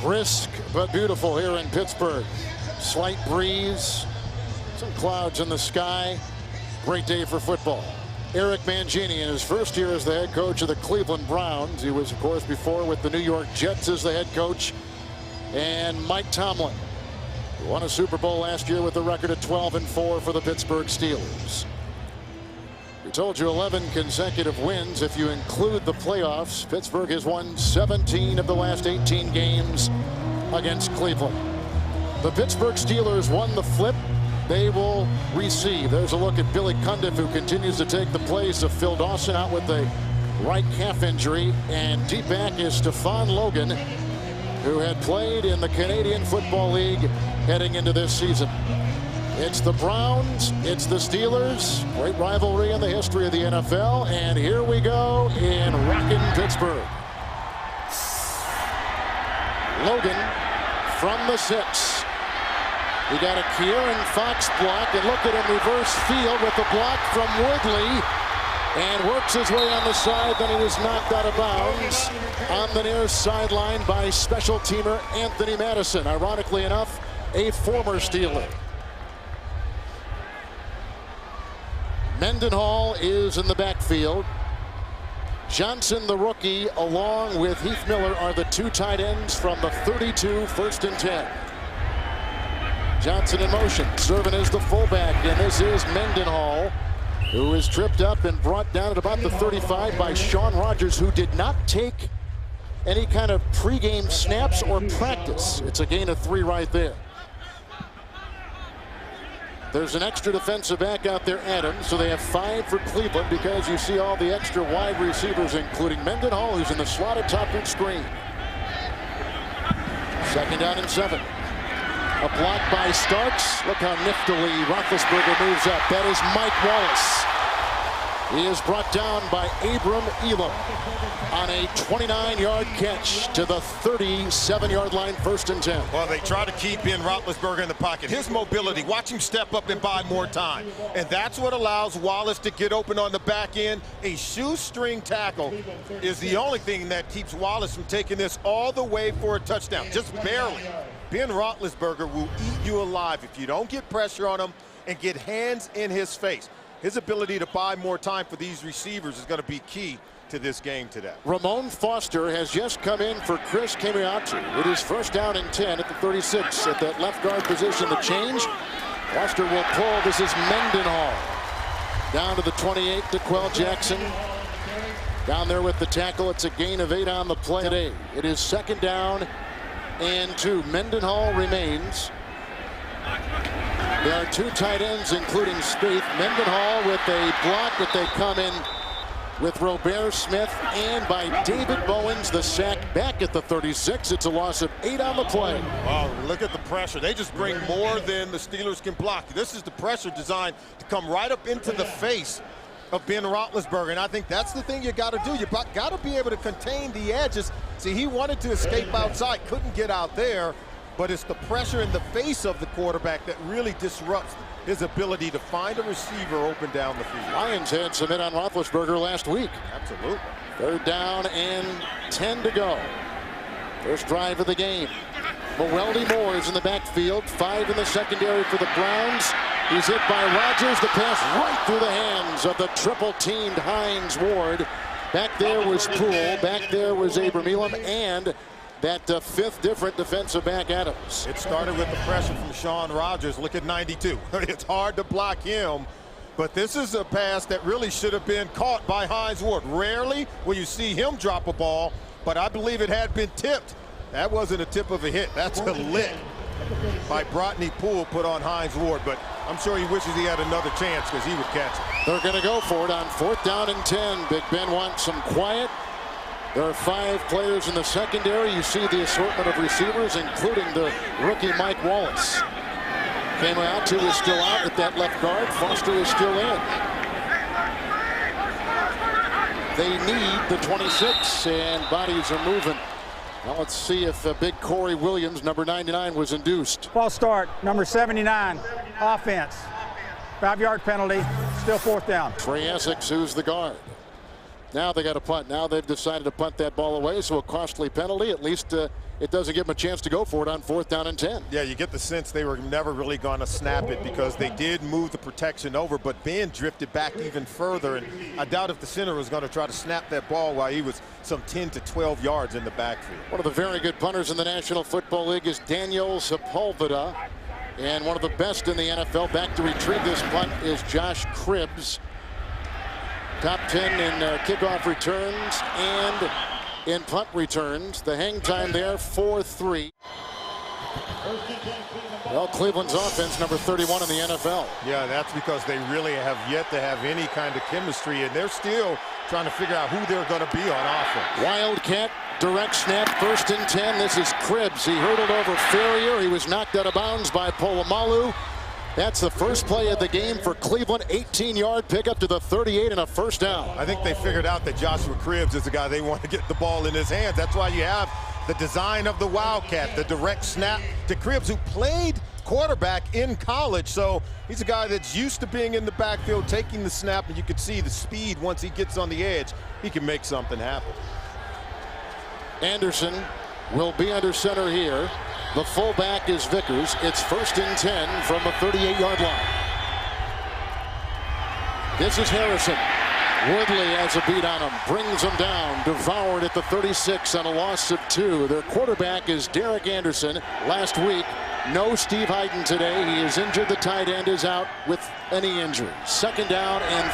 Brisk but beautiful here in Pittsburgh. Slight breeze, some clouds in the sky. Great day for football. Eric Mangini in his first year as the head coach of the Cleveland Browns. He was, of course, before with the New York Jets as the head coach. And Mike Tomlin, who won a Super Bowl last year with a record of 12-4 for the Pittsburgh Steelers. We told you 11 consecutive wins. If you include the playoffs, Pittsburgh has won 17 of the last 18 games against Cleveland. The Pittsburgh Steelers won the flip. They will receive. There's a look at Billy Cundiff, who continues to take the place of Phil Dawson out with a right calf injury. And deep back is Stefan Logan, who had played in the Canadian Football League heading into this season. It's the Browns, it's the Steelers. Great rivalry in the history of the NFL. And here we go in rockin' Pittsburgh. Logan from the 6. He got a Kieran Fox block, and look at him reverse field with the block from Woodley, and works his way on the side. Then he was knocked out of bounds on the near sideline by special teamer Anthony Madison. Ironically enough, a former Steeler. Mendenhall is in the backfield. Johnson, the rookie, along with Heath Miller, are the two tight ends from the 32, 1st and 10. Johnson in motion, serving as the fullback, and this is Mendenhall, who is tripped up and brought down at about the 35 by Shaun Rogers, who did not take any kind of pregame snaps or practice. It's a gain of 3 right there. There's an extra defensive back out there, Adams, so they have 5 for Cleveland because you see all the extra wide receivers, including Mendenhall, who's in the slot at top of screen. 2nd down and 7. A block by Starks. Look how niftily Roethlisberger moves up. That is Mike Wallace. He is brought down by Abram Elam on a 29-yard catch to the 37-yard line, 1st and 10. Well, they try to keep Ben Roethlisberger in the pocket. His mobility, watch him step up and buy more time. And that's what allows Wallace to get open on the back end. A shoestring tackle is the only thing that keeps Wallace from taking this all the way for a touchdown, just barely. Ben Roethlisberger will eat you alive if you don't get pressure on him and get hands in his face. His ability to buy more time for these receivers is going to be key to this game today. Ramon Foster has just come in for Chris Camiati. It is 1st down and 10 at the 36 at that left guard position. The change. Foster will pull. This is Mendenhall. Down to the 28 to Quell Jackson. Down there with the tackle. It's a gain of 8 on the play today. It is 2nd down and 2. Mendenhall remains. There are 2 tight ends, including Spaeth. Mendenhall with a block that they come in with Robert Smith, and by David Bowens, the sack back at the 36. It's a loss of 8 on the play. Wow, look at the pressure. They just bring more than the Steelers can block. This is the pressure designed to come right up into the face of Ben Roethlisberger, and I think that's the thing you got to do. You got to be able to contain the edges. See, he wanted to escape outside, couldn't get out there, but it's the pressure in the face of the quarterback that really disrupts his ability to find a receiver open down the field. Lions had some hit on Roethlisberger last week. Absolutely. 3rd down and 10 to go. First drive of the game. Mewelde Moore is in the backfield. 5 in the secondary for the Browns. He's hit by Rodgers. The pass right through the hands of the triple-teamed Hines Ward. Back there was Poole. Back there was Abram Elam. And that 5th different defensive back, Adams. It started with the pressure from Shaun Rogers. Look at 92. It's hard to block him, but this is a pass that really should have been caught by Hines Ward. Rarely will you see him drop a ball, but I believe it had been tipped. That wasn't a tip of a hit. That's a lick by Brodney Poole put on Hines Ward, but I'm sure he wishes he had another chance because he would catch it. They're going to go for it on 4th down and 10. Big Ben wants some quiet. There are 5 players in the secondary. You see the assortment of receivers, including the rookie Mike Wallace. Camiati is still out at that left guard. Foster is still in. They need the 26, and bodies are moving. Now let's see if big Corey Williams, number 99, was induced. False start, number 79, offense. 5-yard penalty, still 4th down. Trey Essex, who's the guard. Now they got to punt. Now they've decided to punt that ball away, so a costly penalty. At least it doesn't give them a chance to go for it on 4th down and 10. Yeah, you get the sense they were never really going to snap it because they did move the protection over, but Ben drifted back even further, and I doubt if the center was going to try to snap that ball while he was some 10 to 12 yards in the backfield. One of the very good punters in the National Football League is Daniel Sepulveda, and one of the best in the NFL. Back to retrieve this punt is Josh Cribbs. Top 10 in kickoff returns and in punt returns. The hang time there, 4-3. Well, Cleveland's offense, number 31 in the NFL. Yeah, that's because they really have yet to have any kind of chemistry, and they're still trying to figure out who they're going to be on offense. Wildcat, direct snap, 1st and 10. This is Cribbs. He hurdled over Ferrier. He was knocked out of bounds by Polamalu. That's the first play of the game for Cleveland. 18-yard pickup to the 38 and a 1st down. I think they figured out that Joshua Cribbs is the guy they want to get the ball in his hands. That's why you have the design of the Wildcat, the direct snap to Cribbs, who played quarterback in college. So he's a guy that's used to being in the backfield, taking the snap, and you can see the speed once he gets on the edge. He can make something happen. Anderson will be under center here. The fullback is Vickers. It's 1st and 10 from the 38-yard line. This is Harrison. Woodley has a beat on him, brings him down, devoured at the 36 on a loss of 2. Their quarterback is Derek Anderson. Last week, no Steve Hyden today. He is injured. The tight end is out with any injury. 2nd down and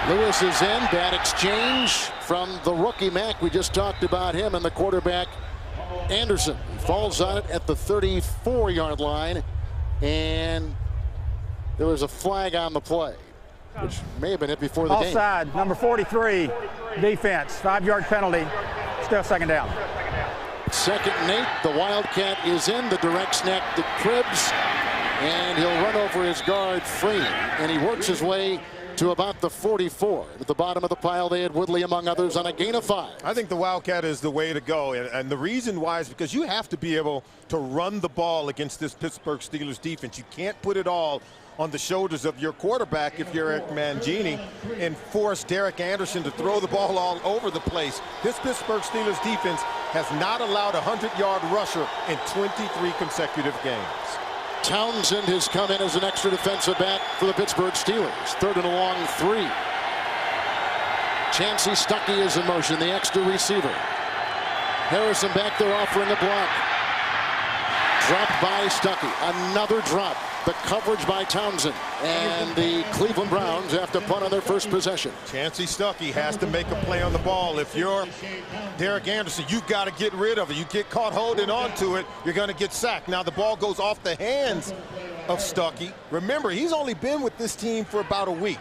13. Lewis is in. Bad exchange from the rookie Mack. We just talked about him, and the quarterback Anderson. He falls on it at the 34-yard line, and there was a flag on the play, which may have been it before the game. Offside, number 43, defense, 5-yard penalty, still 2nd down. 2nd and 8. The Wildcat is in. The direct snap to Cribbs, and he'll run over his guard Freeman, and he works his way to about the 44. At the bottom of the pile, they had Woodley, among others, on a gain of 5. I think the Wildcat is the way to go, and the reason why is because you have to be able to run the ball against this Pittsburgh Steelers defense. You can't put it all on the shoulders of your quarterback if you're Eric Mangini and force Derek Anderson to throw the ball all over the place. This Pittsburgh Steelers defense has not allowed a 100-yard rusher in 23 consecutive games. Townsend has come in as an extra defensive back for the Pittsburgh Steelers. 3rd and a long 3. Chancey Stuckey is in motion, the extra receiver. Harrison back there offering a block. Dropped by Stuckey. Another drop. The coverage by Townsend. And the Cleveland Browns have to punt on their first possession. Chancey Stuckey has to make a play on the ball. If you're Derek Anderson, you've got to get rid of it. You get caught holding on to it, you're going to get sacked. Now the ball goes off the hands of Stuckey. Remember, he's only been with this team for about a week.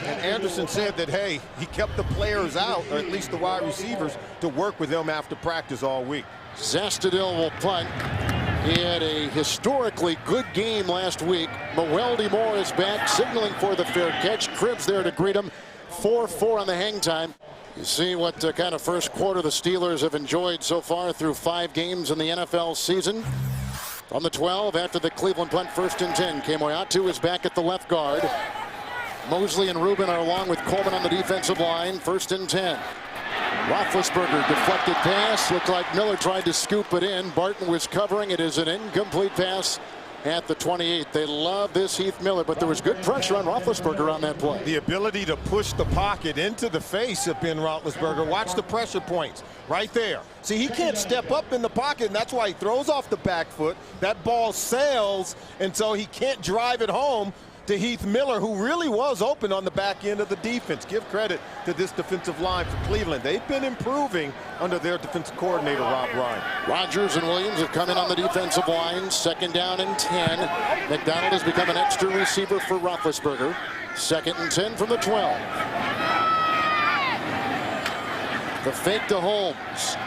And Anderson said that, hey, he kept the players out, or at least the wide receivers, to work with him after practice all week. Zastudil will punt. He had a historically good game last week. Mewelde Moore is back, signaling for the fair catch. Cribbs there to greet him. 4-4 on the hang time. You see what kind of first quarter the Steelers have enjoyed so far through 5 games in the NFL season. On the 12, after the Cleveland punt, 1st and 10. Kemoeatu is back at the left guard. Mosley and Rubin are along with Coleman on the defensive line. 1st and 10. Roethlisberger deflected pass. Looked like Miller tried to scoop it in. Barton was covering. It is an incomplete pass at the 28. They love this Heath Miller, but there was good pressure on Roethlisberger on that play. The ability to push the pocket into the face of Ben Roethlisberger. Watch the pressure points right there. See, he can't step up in the pocket, and that's why he throws off the back foot. That ball sails, and so he can't drive it home to Heath Miller, who really was open on the back end of the defense. Give credit to this defensive line for Cleveland. They've been improving under their defensive coordinator, Rob Ryan. Rodgers and Williams have come in on the defensive line. 2nd down and 10. McDonald has become an extra receiver for Roethlisberger. 2nd and 10 from the 12. The fake to Holmes.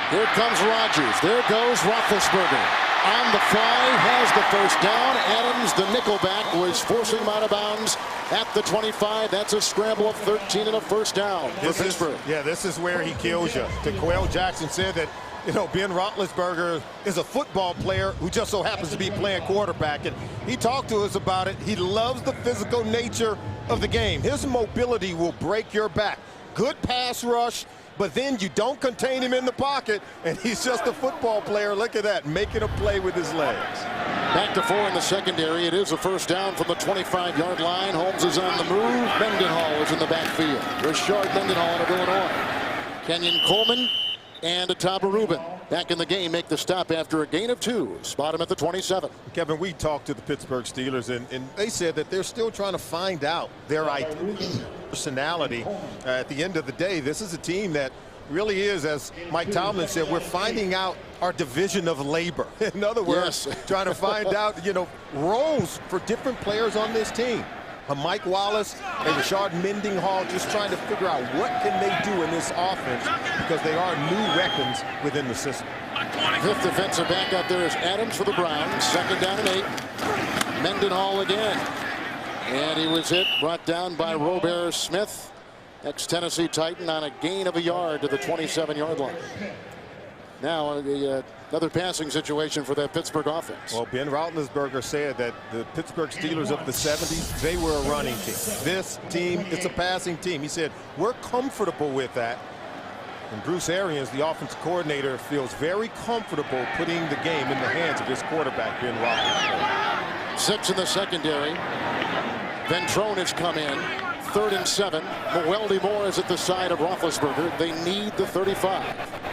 Here comes Rodgers. There goes Roethlisberger. On the fly, has the 1st down. Adams, the nickelback, was forcing him out of bounds at the 25. That's a scramble of 13 and a 1st down for Pittsburgh. This is where he kills you. DeQuell Jackson said that, you know, Ben Roethlisberger is a football player who just so happens to be playing quarterback. And he talked to us about it. He loves the physical nature of the game. His mobility will break your back. Good pass rush, but then you don't contain him in the pocket, and he's just a football player. Look at that, making a play with his legs. Back to 4 in the secondary. It is a first down from the 25-yard line. Holmes is on the move. Mendenhall is in the backfield. Rashard Mendenhall out of Illinois. Kenyon Coleman and Ataba Rubin back in the game make the stop after a gain of 2. Spot him at the 27. Kevin, we talked to the Pittsburgh Steelers, and they said that they're still trying to find out their personality. At the end of the day, this is a team that really is, as Mike Tomlin said, we're finding out our division of labor. In other words, yes. trying to find out, roles for different players on this team. Mike Wallace and Rashard Mendenhall just trying to figure out what can they do in this offense, because they are new weapons within the system. Fifth defensive back out there is Adams for the Browns. Second down and 8. Mendenhall again. And he was hit, brought down by Robert Smith, ex-Tennessee Titan, on a gain of a yard to the 27-yard line. Now another passing situation for that Pittsburgh offense. Well, Ben Roethlisberger said that the Pittsburgh Steelers of the 70s, they were a running team. This team, it's a passing team. He said, we're comfortable with that. And Bruce Arians, the offensive coordinator, feels very comfortable putting the game in the hands of his quarterback, Ben Roethlisberger. 6 in the secondary. Ventrone has come in. 3rd and 7. Mwelde Moore is at the side of Roethlisberger. They need the 35.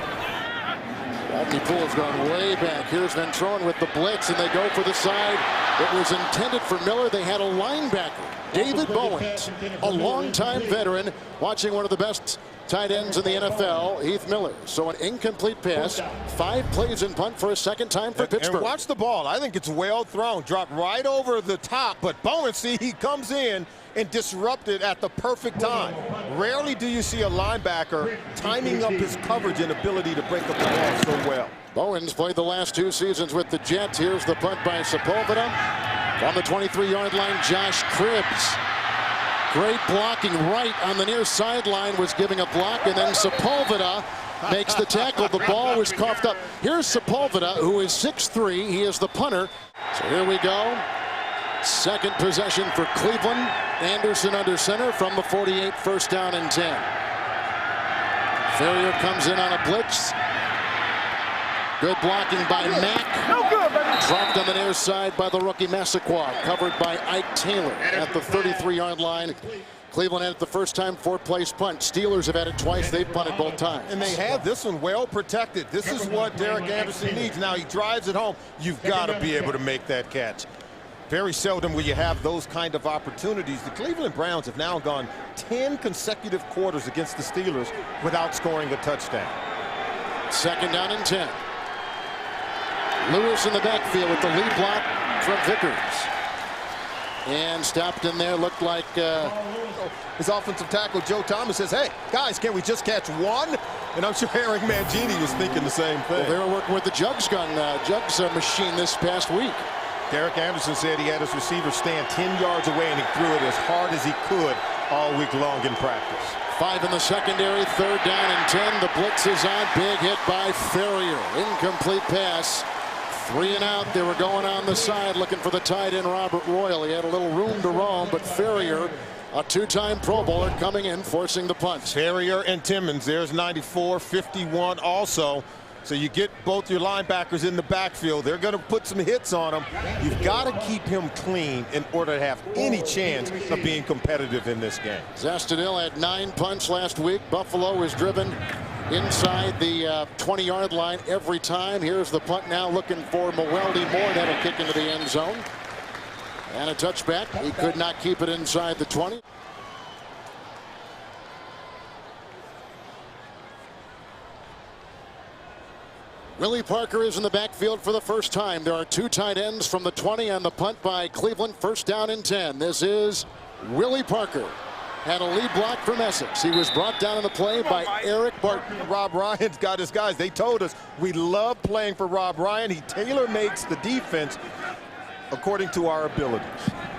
Rodney Poole's gone way back. Here's Ventrone with the blitz, and they go for the side. It was intended for Miller. They had a linebacker, David Bowens, a longtime veteran, watching one of the best tight ends in the NFL, Heath Miller. So an incomplete pass. 5 plays and punt for a second time for Pittsburgh. And watch the ball. I think it's well thrown. Dropped right over the top. But Bowens, see, he comes in and disrupted at the perfect time. Rarely do you see a linebacker timing up his coverage and ability to break up the ball so well. Bowens played the last 2 seasons with the Jets. Here's the punt by Sepulveda. On the 23-yard line, Josh Cribbs. Great blocking right on the near sideline, was giving a block, and then Sepulveda makes the tackle. The ball was coughed up. Here's Sepulveda, who is 6'3". He is the punter. So here we go. Second possession for Cleveland. Anderson under center from the 48, first down and 10. Ferrier comes in on a blitz. Good blocking by Mack. No good, baby. Dropped on the near side by the rookie Massaquoi. Covered by Ike Taylor at the 33-yard line. Cleveland had it the first time, 4-place punt. Steelers have had it twice. They've punted both times. And they have this one well protected. This is what Derek Anderson needs. Now he drives it home. You've got to be able to make that catch. Very seldom will you have those kind of opportunities. The Cleveland Browns have now gone 10 consecutive quarters against the Steelers without scoring a touchdown. Second down and 10. Lewis in the backfield with the lead block from Vickers. And stopped in there, looked like his offensive tackle, Joe Thomas, says, hey, guys, can we just catch one? And I'm sure Eric Mangini was thinking the same thing. Well, they were working with the Jugs machine this past week. Derek Anderson said he had his receiver stand 10 yards away, and he threw it as hard as he could all week long in practice. 5 in the secondary, 3rd down and 10. The blitz is on. Big hit by Ferrier. Incomplete pass. 3 and out. They were going on the side looking for the tight end, Robert Royal. He had a little room to roam, but Ferrier, a 2-time Pro Bowler, coming in, forcing the punts. Ferrier and Timmons. There's 94, 51 also. So you get both your linebackers in the backfield. They're going to put some hits on him. You've got to keep him clean in order to have any chance of being competitive in this game. Zastudil had 9 punts last week. Buffalo is driven inside the 20-yard line every time. Here's the punt now, looking for Mwelde Moore. That'll kick into the end zone. And a touchback. He could not keep it inside the 20. Willie Parker is in the backfield for the first time. There are 2 tight ends from the 20 on the punt by Cleveland. First down and 10. This is Willie Parker. Had a lead block from Essex. He was brought down in the play by Eric Barton. Rob Ryan's got his guys. They told us we love playing for Rob Ryan. He tailor-makes the defense according to our abilities.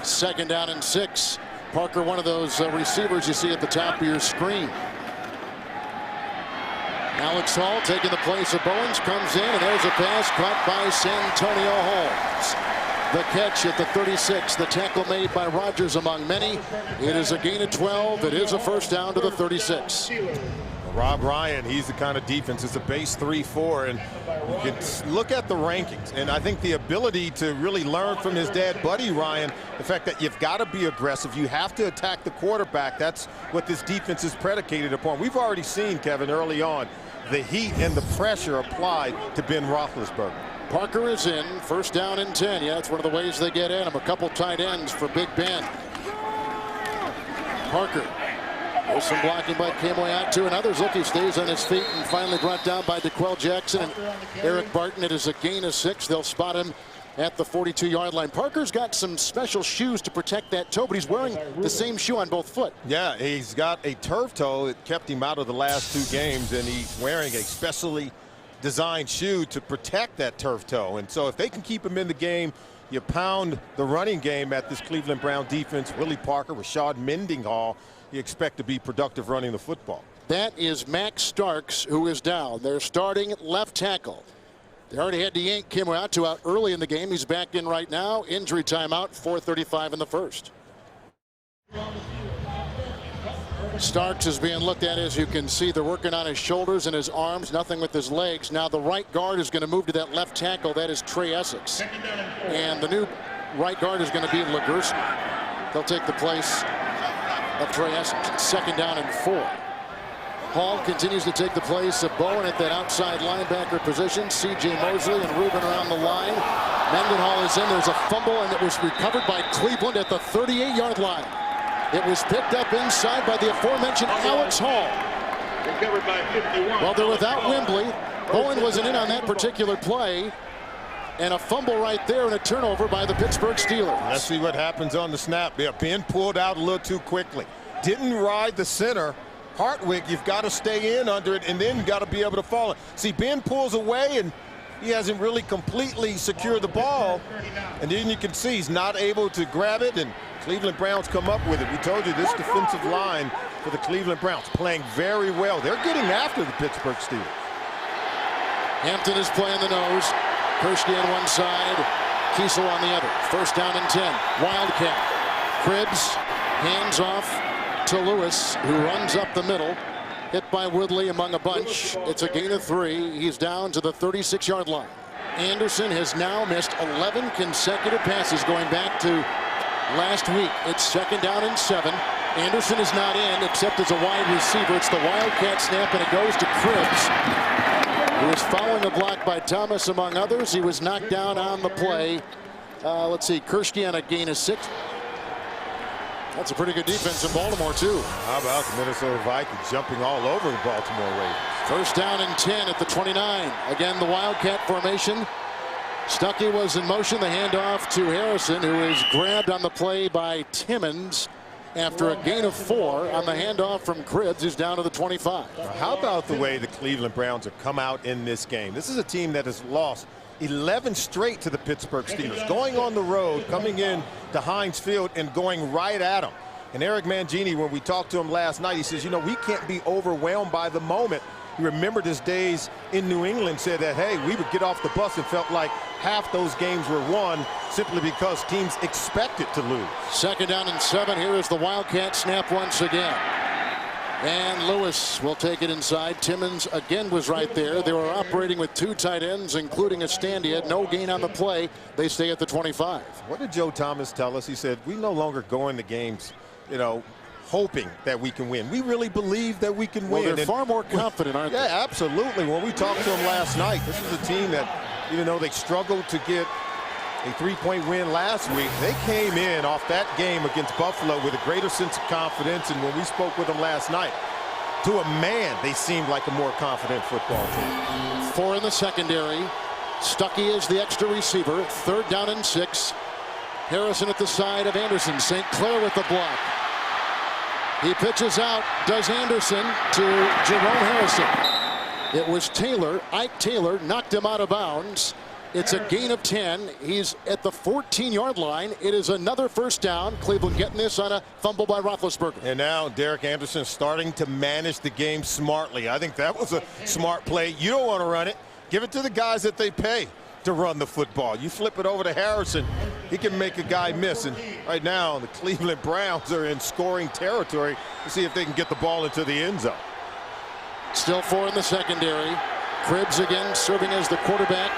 Second down and 6. Parker, one of those receivers you see at the top of your screen. Alex Hall taking the place of Bowens, comes in, and there's a pass caught by Santonio Holmes. the catch at the 36. The tackle made by Rodgers among many. It is a gain of 12. It is a first down to the 36. Rob Ryan, he's the kind of defense. It's a base 3-4, and you can look at the rankings. And I think the ability to really learn from his dad, Buddy Ryan, the fact that you've got to be aggressive. You have to attack the quarterback. That's what this defense is predicated upon. We've already seen, Kevin, early on, the heat and the pressure applied to Ben Roethlisberger. Parker is in. First down and 10. Yeah, it's one of the ways they get at him. A couple tight ends for Big Ben. Parker. There's some blocking by Kemoeatu and others. Look, he stays on his feet and finally brought down by DeQuell Jackson and Eric Barton. It is a gain of 6. They'll spot him at the 42-yard line. Parker's got some special shoes to protect that toe, but he's wearing the same shoe on both foot. Yeah, he's got a turf toe that kept him out of the last 2 games, and he's wearing a specially designed shoe to protect that turf toe. And so if they can keep him in the game, you pound the running game at this Cleveland Brown defense. Willie Parker, Rashad Mendenhall, you expect to be productive running the football. That is Max Starks, who is down. They're starting left tackle. They already had to yank Kemoeatu out early in the game. He's back in right now. Injury timeout, 4:35 in the first. Starks is being looked at. As you can see, they're working on his shoulders and his arms, nothing with his legs. Now the right guard is going to move to that left tackle. That is Trey Essex. And the new right guard is going to be Legursky. They'll take the place of Trey Essex. Second down and 4. Hall continues to take the place of Bowen at that outside linebacker position. C.J. Mosley and Rubin around the line. Mendenhall is in. There's a fumble, and it was recovered by Cleveland at the 38-yard line. It was picked up inside by the aforementioned Alex Hall. Recovered by 51. Well, they're without Wembley. Bowen wasn't in on that particular play. And a fumble right there and a turnover by the Pittsburgh Steelers. Let's see what happens on the snap. Yeah, Ben pulled out a little too quickly. Didn't ride the center. Hartwig, you've got to stay in under it, and then you've got to be able to follow it. See, Ben pulls away, and he hasn't really completely secured the ball. And then you can see he's not able to grab it, and Cleveland Browns come up with it. We told you this defensive line for the Cleveland Browns playing very well. They're getting after the Pittsburgh Steelers. Hampton is playing the nose. Kershke on one side, Kiesel on the other. First down and 10. Wildcat. Cribbs hands off to Lewis, who runs up the middle. Hit by Woodley among a bunch. It's a gain of 3. He's down to the 36-yard line. Anderson has now missed 11 consecutive passes going back to last week. It's second down and 7. Anderson is not in except as a wide receiver. It's the Wildcat snap, and it goes to Cribbs, who is following a block by Thomas among others. He was knocked down on the play. Let's see, Kershke on a gain of 6. That's a pretty good defense in Baltimore, too. How about the Minnesota Vikings jumping all over the Baltimore Ravens? First down and 10 at the 29. Again, the Wildcat formation. Stuckey was in motion. The handoff to Harrison, who is grabbed on the play by Timmons after a gain of 4 on the handoff from Cribbs, who's down to the 25. How about the way the Cleveland Browns have come out in this game? This is a team that has lost 11 straight to the Pittsburgh Steelers, going on the road, coming in to Heinz Field and going right at them. And Eric Mangini, when we talked to him last night, he says, you know, we can't be overwhelmed by the moment. He remembered his days in New England, said that, hey, we would get off the bus and felt like half those games were won simply because teams expected to lose. Second down and 7. Here is the Wildcat snap once again. And Lewis will take it inside. Timmons again was right there. They were operating with 2 tight ends, including a stand. He had no gain on the play. They stay at the 25. What did Joe Thomas tell us? He said, we no longer go into games, you know, hoping that we can win. We really believe that we can win. Well, they're far more confident, aren't they? Yeah, absolutely. When we talked to them last night, this is a team that, even though they struggled to get a 3-point win last week, they came in off that game against Buffalo with a greater sense of confidence. And when we spoke with them last night, to a man, they seemed like a more confident football team. 4 in the secondary. Stuckey is the extra receiver. Third down and 6. Harrison at the side of Anderson. St. Clair with the block. He pitches out, does Anderson to Jerome Harrison. It was Taylor. Ike Taylor knocked him out of bounds. It's a gain of 10. He's at the 14-yard line. It is another first down. Cleveland getting this on a fumble by Roethlisberger. And now Derek Anderson starting to manage the game smartly. I think that was a smart play. You don't want to run it. Give it to the guys that they pay to run the football. You flip it over to Harrison. he can make a guy miss. And right now, the Cleveland Browns are in scoring territory to see if they can get the ball into the end zone. Still 4 in the secondary. Cribbs again serving as the quarterback.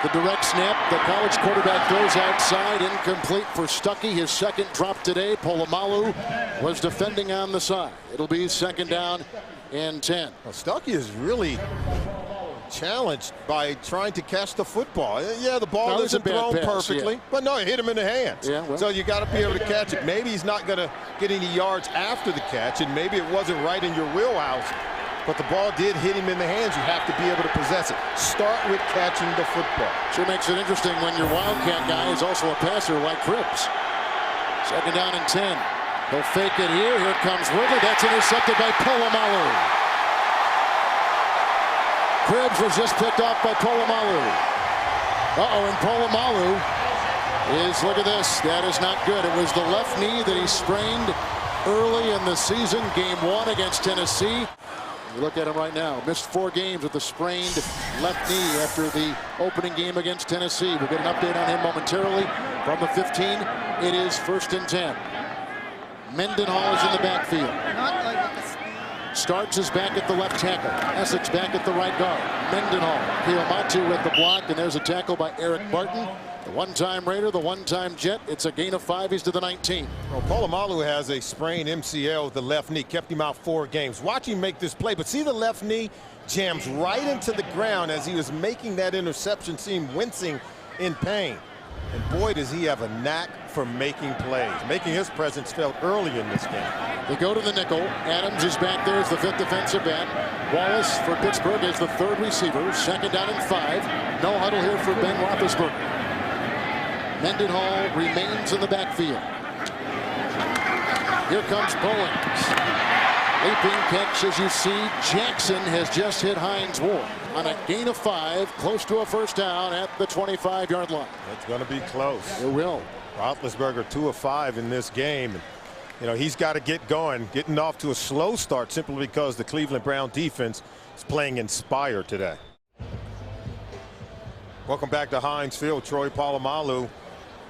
The direct snap. The college quarterback throws outside. Incomplete for Stuckey. His second drop today. Polamalu was defending on the side. It'll be 2nd down and 10. Well, Stuckey is really challenged by trying to catch the football. Yeah, the ball isn't thrown perfectly, but no, it hit him in the hands. Yeah, well. So you got to be able to catch it. Maybe he's not going to get any yards after the catch, and maybe it wasn't right in your wheelhouse, but the ball did hit him in the hands. You have to be able to possess it. Start with catching the football. Sure makes it interesting when your Wildcat guy is also a passer like Cribbs. 2nd down and 10. He'll fake it here. Here comes Ridley. That's intercepted by Polamalu. Cribbs was just picked off by Polamalu. And Polamalu is, look at this, that is not good. It was the left knee that he sprained early in the season, game 1 against Tennessee. You look at him right now, missed 4 games with a sprained left knee after the opening game against Tennessee. We'll get an update on him momentarily from the 15. It is 1st and 10. Mendenhall is in the backfield. Starks is back at the left tackle. Essex back at the right guard. Mendenhall. Keomatu with the block, and there's a tackle by Eric Barton. The one-time Raider, the one-time Jet. It's a gain of 5. He's to the 19. Well, Polamalu has a sprained MCL with the left knee. Kept him out 4 games. Watch him make this play, but see the left knee jams right into the ground as he was making that interception, see him wincing in pain. And boy, does he have a knack for making plays, making his presence felt early in this game. They go to the nickel. Adams is back there as the 5th defensive back. Wallace for Pittsburgh is the 3rd receiver. 2nd down and 5. No huddle here for Ben Roethlisberger. Mendenhall remains in the backfield. Here comes Bowens. Leaping catch, as you see. Jackson has just hit Hines Ward on a gain of 5, close to a 1st down at the 25-yard line. It's going to be close. It will. Roethlisberger 2 of 5 in this game. You know, he's got to get going, getting off to a slow start simply because the Cleveland Brown defense is playing inspired today. Welcome back to Heinz Field. Troy Polamalu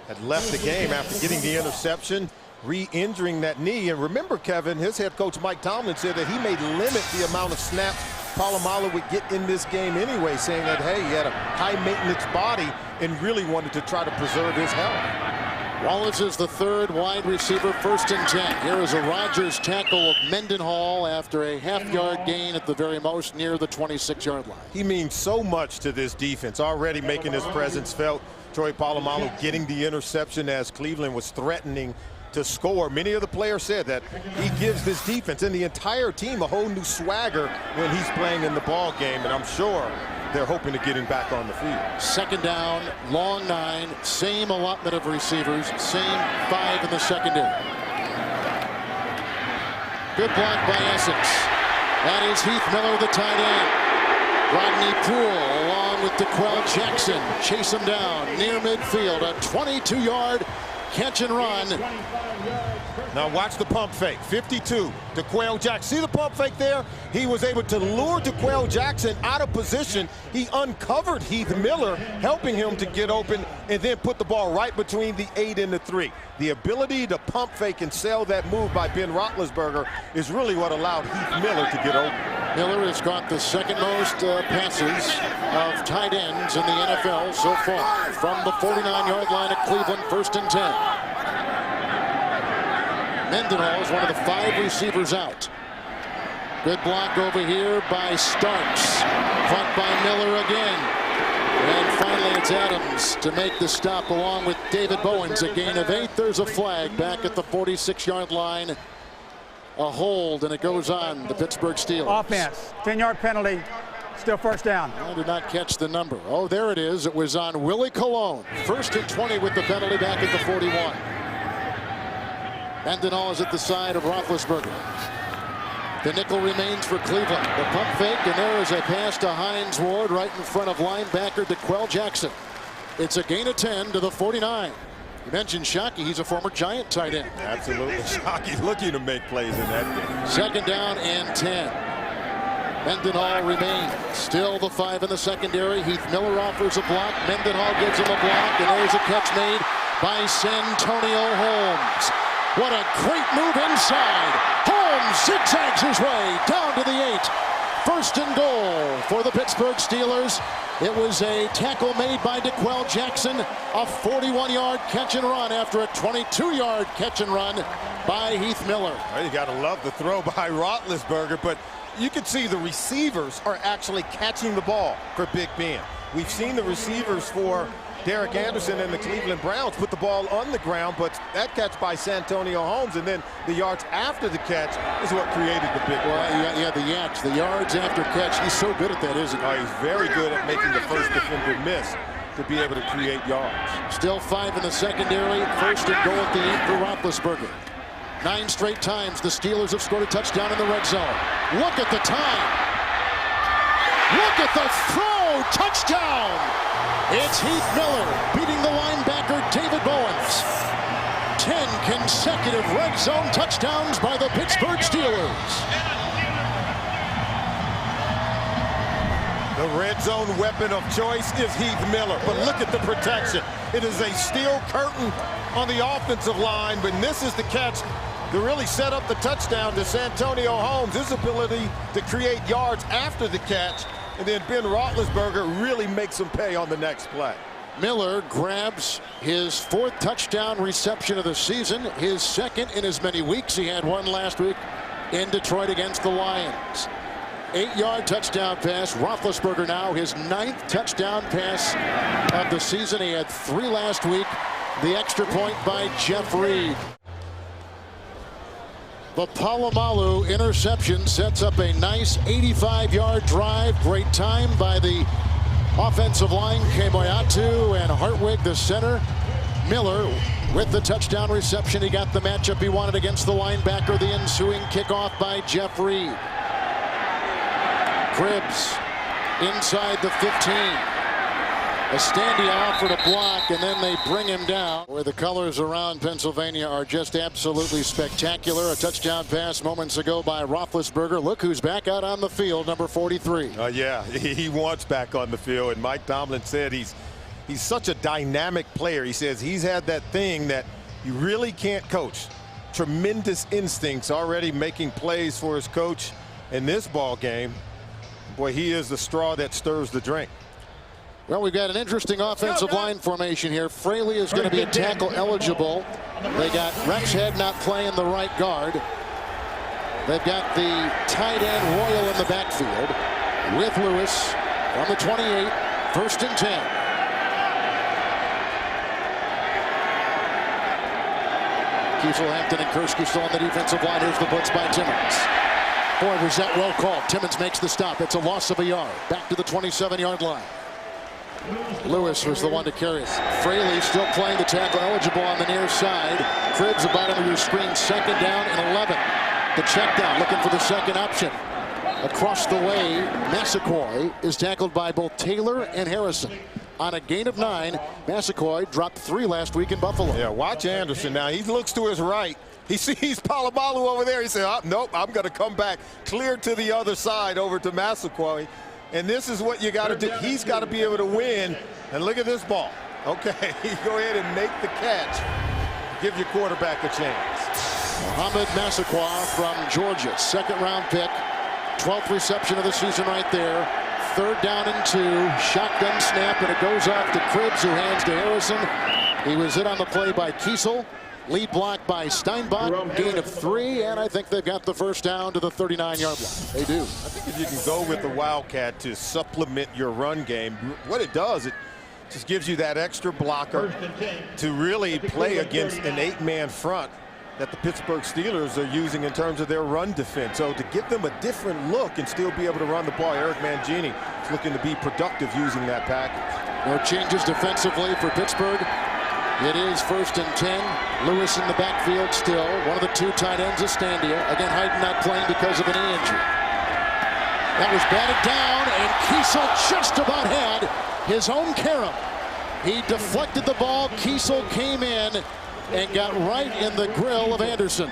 had left the game after getting the interception, re-injuring that knee. And remember, Kevin, his head coach Mike Tomlin said that he may limit the amount of snaps Polamalu would get in this game anyway, saying that, hey, he had a high-maintenance body and really wanted to try to preserve his health. Wallace is the 3rd wide receiver, 1st and 10. Here is a Rodgers tackle of Mendenhall after a half-yard gain at the very most near the 26-yard line. He means so much to this defense, already making his presence felt. Troy Polamalu getting the interception as Cleveland was threatening to score. Many of the players said that he gives this defense and the entire team a whole new swagger when he's playing in the ball game, and I'm sure they're hoping to get him back on the field. 2nd down, long 9, same allotment of receivers, same 5 in the secondary. Good block by Essex. That is Heath Miller, the tight end. Rodney Poole along with DeQuell Jackson chase him down near midfield. A 22-yard catch and run. Now watch the pump fake. 52, DeQuell Jackson. See the pump fake there? He was able to lure DeQuell Jackson out of position. He uncovered Heath Miller, helping him to get open and then put the ball right between the 8 and the 3. The ability to pump fake and sell that move by Ben Roethlisberger is really what allowed Heath Miller to get open. Miller has got the 2nd most passes of tight ends in the NFL so far. From the 49-yard line at Cleveland, 1st and 10. Mendenhall is one of the 5 receivers out. Good block over here by Starks. Caught by Miller again. And finally it's Adams to make the stop along with David Bowens. A gain of 8. There's a flag back at the 46-yard line. A hold, and it goes on the Pittsburgh Steelers. Offense, 10-yard penalty, still 1st down. I did not catch the number. Oh, there it is. It was on Willie Colon. 1st and 20 with the penalty back at the 41. Mendenhall is at the side of Roethlisberger. The nickel remains for Cleveland. The pump fake, and there is a pass to Hines Ward right in front of linebacker DeQuell Jackson. It's a gain of 10 to the 49. You mentioned Shockey. He's a former Giant tight end. Absolutely. Shockey's looking to make plays in that game. 2nd down and 10. Mendenhall remains. Still the 5 in the secondary. Heath Miller offers a block. Mendenhall gives him a block, and there's a catch made by Santonio Holmes. What a great move inside. Holmes zigzags his way down to the 8. First and goal for the Pittsburgh Steelers. It was a tackle made by DeQuell Jackson, a 41-yard catch and run after a 22-yard catch and run by Heath Miller. Well, you got to love the throw by Roethlisberger, but you can see the receivers are actually catching the ball for Big Ben. We've seen the receivers for Derek Anderson and the Cleveland Browns put the ball on the ground, but that catch by Santonio Holmes and then the yards after the catch is what created the big play. Yeah, the yards after catch. He's so good at that, isn't he? Oh, he's very good at making the first defender miss to be able to create yards. Still 5 in the secondary. First and goal at the 8 for Roethlisberger. 9 straight times the Steelers have scored a touchdown in the red zone. Look at the time. Look at the throw. Touchdown. It's Heath Miller beating the linebacker David Bowens. 10 consecutive red zone touchdowns by the Pittsburgh Steelers. The red zone weapon of choice is Heath Miller, but look at the protection. It is a steel curtain on the offensive line, but this is the catch to really set up the touchdown to Santonio Holmes. His ability to create yards after the catch, and then Ben Roethlisberger really makes him pay on the next play. Miller grabs his 4th touchdown reception of the season, his 2nd in as many weeks. He had one last week in Detroit against the Lions. 8-yard touchdown pass. Roethlisberger now his 9th touchdown pass of the season. He had 3 last week. The extra point by Jeff Reed. The Polamalu interception sets up a nice 85-yard drive. Great time by the offensive line. Kemoeatu and Hartwig, the center. Miller with the touchdown reception. He got the matchup he wanted against the linebacker. The ensuing kickoff by Jeff Reed. Cribbs inside the 15. Estandia offered a block, and then they bring him down. Where the colors around Pennsylvania are just absolutely spectacular. A touchdown pass moments ago by Roethlisberger. Look who's back out on the field, number 43. Yeah, he wants back on the field, and Mike Tomlin said he's such a dynamic player. He says he's had that thing that you really can't coach. Tremendous instincts, already making plays for his coach in this ball game. Boy, he is the straw that stirs the drink. Well, we've got an interesting offensive line formation here. Fraley is going to be a tackle eligible. They got Rex Head not playing the right guard. They've got the tight end Royal in the backfield with Lewis on the 28. 1st and 10. Kiesel, Hampton, and Kurski still on the defensive line. Here's the blitz by Timmons. Boy, was that well called. Timmons makes the stop. It's a loss of a yard. Back to the 27-yard line. Lewis was the one to carry it. Fraley still playing the tackle eligible on the near side. Cribbs, the bottom of your screen, 2nd down and 11. The check down, looking for the second option. Across the way, Massaquoi is tackled by both Taylor and Harrison. On a gain of 9, Massaquoi dropped 3 last week in Buffalo. Yeah, watch Anderson now. He looks to his right. He sees Polamalu over there. He said, oh, nope, I'm going to come back clear to the other side over to Massaquoi. And this is what you got to do. He's got to be able to win. And look at this ball. Okay, go ahead and make the catch. Give your quarterback a chance. Mohamed Massaquoi from Georgia, 2nd-round pick. 12th reception of the season right there. 3rd down and 2. Shotgun snap, and it goes off to Cribbs, who hands to Harrison. He was hit on the play by Kiesel. Lead block by Steinbach, gain of 3, and I think they've got the first down to the 39-yard line. They do. I think if you can go with the Wildcat to supplement your run game, what it does, it just gives you that extra blocker to really play against an 8-man front that the Pittsburgh Steelers are using in terms of their run defense. So to give them a different look and still be able to run the ball, Eric Mangini is looking to be productive using that package. No changes defensively for Pittsburgh. It is 1st and 10. Lewis in the backfield still. One of the 2 tight ends is Standia. Again, Hayden not playing because of an knee injury. That was batted down, and Kiesel just about had his own carom. He deflected the ball. Kiesel came in and got right in the grill of Anderson.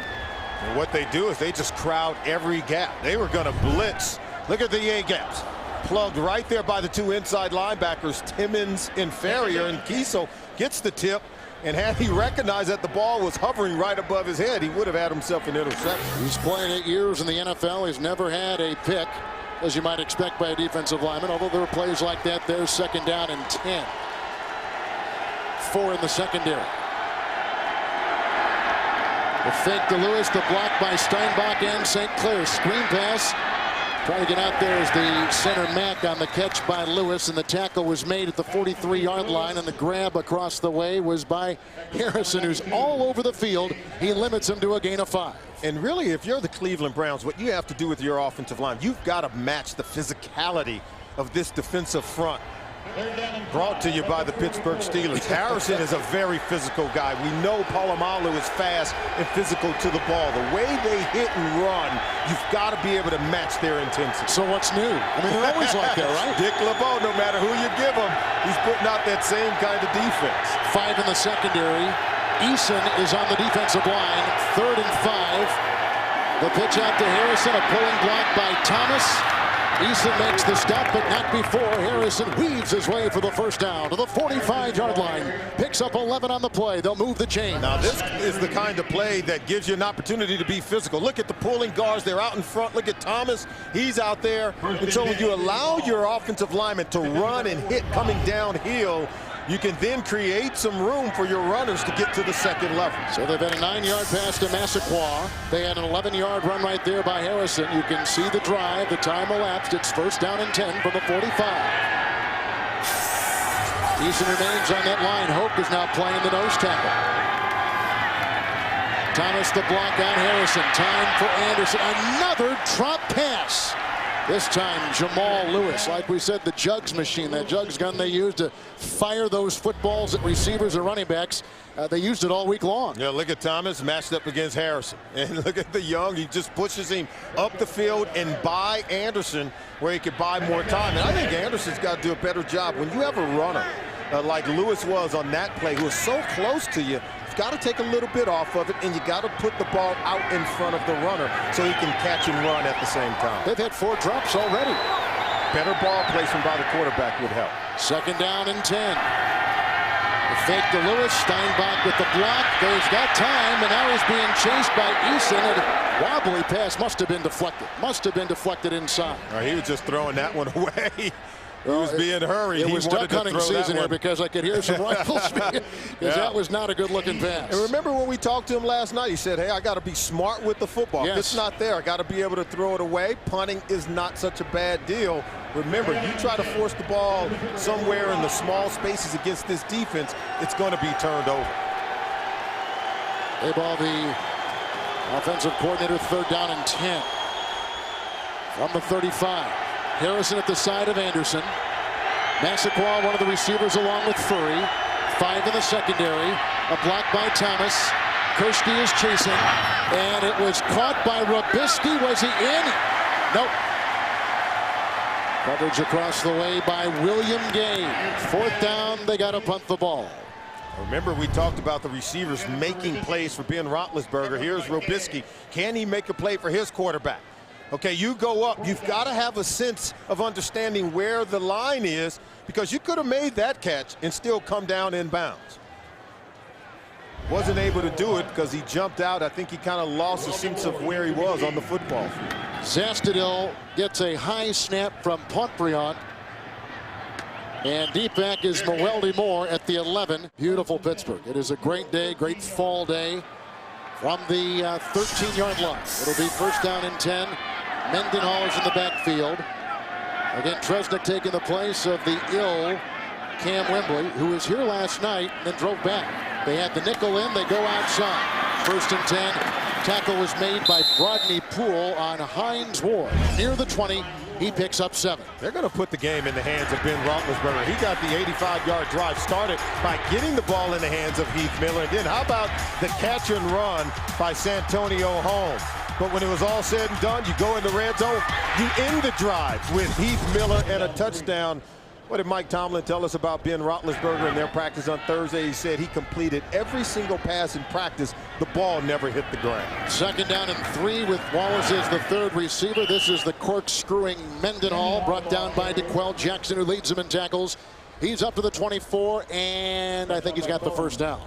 And what they do is they just crowd every gap. They were going to blitz. Look at the A gaps. Plugged right there by the 2 inside linebackers, Timmons and Ferrier, and Kiesel gets the tip, And had he recognized that the ball was hovering right above his head, he would have had himself an interception. He's played 8 years in the NFL. He's never had a pick, as you might expect by a defensive lineman, although there are plays like that. There's 2nd down and 10. 4 in the secondary. The fake to Lewis, the block by Steinbach and St. Clair. Screen pass. Trying to get out there is the center Mack on the catch by Lewis, and the tackle was made at the 43-yard line, and the grab across the way was by Harrison, who's all over the field. He limits him to a gain of 5. And really, if you're the Cleveland Browns, what you have to do with your offensive line, you've got to match the physicality of this defensive front. Brought to you by the Pittsburgh Steelers. Harrison is a very physical guy. We know Polamalu is fast and physical to the ball. The way they hit and run, you've got to be able to match their intensity. So what's new? I mean, they're always like that, right? Dick LeBeau, no matter who you give him, he's putting out that same kind of defense. 5 in the secondary. Eason is on the defensive line. 3rd and 5. The pitch out to Harrison, a pulling block by Thomas. Eason makes the stop, but not before. Harrison weaves his way for the first down to the 45-yard line. Picks up 11 on the play. They'll move the chain. Now, this is the kind of play that gives you an opportunity to be physical. Look at the pulling guards. They're out in front. Look at Thomas. He's out there. And so when you allow your offensive lineman to run and hit coming downhill, you can then create some room for your runners to get to the second level. So they've had a 9-yard pass to Massaquoi. They had an 11-yard run right there by Harrison. You can see the drive. The time elapsed. It's 1st down and 10 from the 45. Eason remains on that line. Hope is now playing the nose tackle. Thomas the block on Harrison. Time for Anderson. Another drop pass. This time, Jamal Lewis, like we said, the jugs machine, that jugs gun they use to fire those footballs at receivers or running backs. They used it all week long. Yeah, look at Thomas matched up against Harrison. And look at the young, he just pushes him up the field and by Anderson where he could buy more time. And I think Anderson's got to do a better job. When you have a runner like Lewis was on that play, who is so close to you, you've got to take a little bit off of it, and you got to put the ball out in front of the runner so he can catch and run at the same time. They've had 4 drops already. Better ball placement by the quarterback would help. 2nd down and 10. The fake to Lewis. Steinbach with the block. He's got time, and now he's being chased by Eason. And wobbly pass must have been deflected. Must have been deflected inside. He was just throwing that one away. He was being hurried. It was duck hunting season here because I could hear some rifles because that was not a good-looking pass. And remember when we talked to him last night, he said, hey, I got to be smart with the football. Yes. If it's not there, I got to be able to throw it away. Punting is not such a bad deal. Remember, you try to force the ball somewhere in the small spaces against this defense, it's going to be turned over. Daboll, the offensive coordinator, 3rd down and 10 from the 35. Harrison at the side of Anderson. Massaquoi, one of the receivers, along with Furry. 5 in the secondary. A block by Thomas. Kursky is chasing. And it was caught by Robisky. Was he in? Nope. Coverage across the way by William Gay. 4th down, they got to punt the ball. Remember, we talked about the receivers making plays for Ben Roethlisberger. Here's Robisky. Can he make a play for his quarterback? Okay, you go up. You've got to have a sense of understanding where the line is, because you could have made that catch and still come down in bounds. Wasn't able to do it because he jumped out. I think he kind of lost a sense of where he was on the football field. Zastudil gets a high snap from Pontbriand. And deep back is Mewelde Moore at the 11. Beautiful Pittsburgh. It is a great day, great fall day from the 13-yard line. It'll be 1st down and 10. Mendenhall is in the backfield. Again, Tresnick taking the place of the ill Cam Wembley, who was here last night and then drove back. They had the nickel in. They go outside. 1st and 10. Tackle was made by Rodney Poole on Hines Ward. Near the 20. He picks up 7. They're going to put the game in the hands of Ben Roethlisberger. He got the 85-yard drive started by getting the ball in the hands of Heath Miller. And then how about the catch and run by Santonio Holmes? But when it was all said and done, you go in the red zone, you end the drive with Heath Miller and a touchdown. What did Mike Tomlin tell us about Ben Roethlisberger in their practice on Thursday? He said he completed every single pass in practice. The ball never hit the ground. 2nd down and 3 with Wallace as the 3rd receiver. This is the corkscrewing Mendenhall, brought down by DeQuell Jackson, who leads him in tackles. He's up to the 24, and I think he's got the 1st down.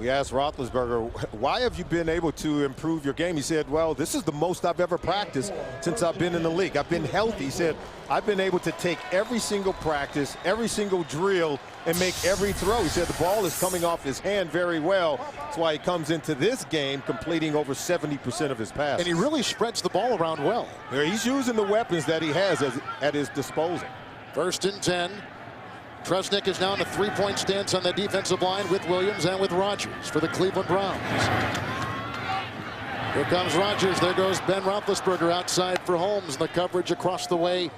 We asked Roethlisberger, why have you been able to improve your game? He said, well, this is the most I've ever practiced since I've been in the league. I've been healthy. He said, I've been able to take every single practice, every single drill, and make every throw. He said the ball is coming off his hand very well. That's why he comes into this game completing over 70% of his passes. And he really spreads the ball around well. He's using the weapons that he has at his disposal. 1st and 10. Tresnick is now in a 3-point stance on the defensive line with Williams and with Rodgers for the Cleveland Browns. Here comes Rodgers. There goes Ben Roethlisberger outside for Holmes. And the coverage across the way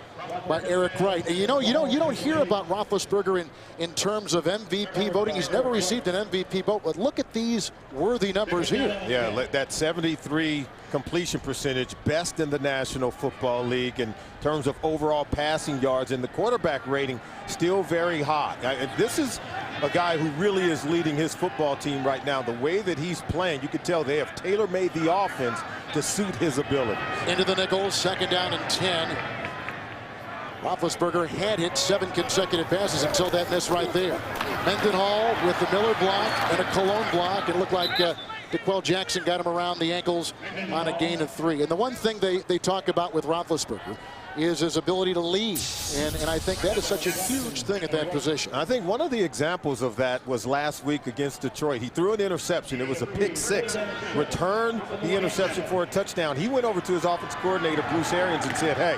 by Eric Wright. And you don't hear about Roethlisberger in terms of MVP voting. He's never received an MVP vote, but look at these worthy numbers here. Yeah, that 73 completion percentage, best in the National Football League in terms of overall passing yards, and the quarterback rating still very high. This is a guy who really is leading his football team right now. The way that he's playing, you can tell they have tailor-made the offense to suit his abilities. Into the nickels, 2nd down and 10. Roethlisberger had hit 7 consecutive passes until that miss right there. Mendenhall with the Miller block and a Cologne block. It looked like DeQuell Jackson got him around the ankles on a gain of 3. And the one thing they talk about with Roethlisberger is his ability to lead. And I think that is such a huge thing at that position. I think one of the examples of that was last week against Detroit. He threw an interception. It was a pick 6. Returned the interception for a touchdown. He went over to his offensive coordinator, Bruce Arians, and said, hey,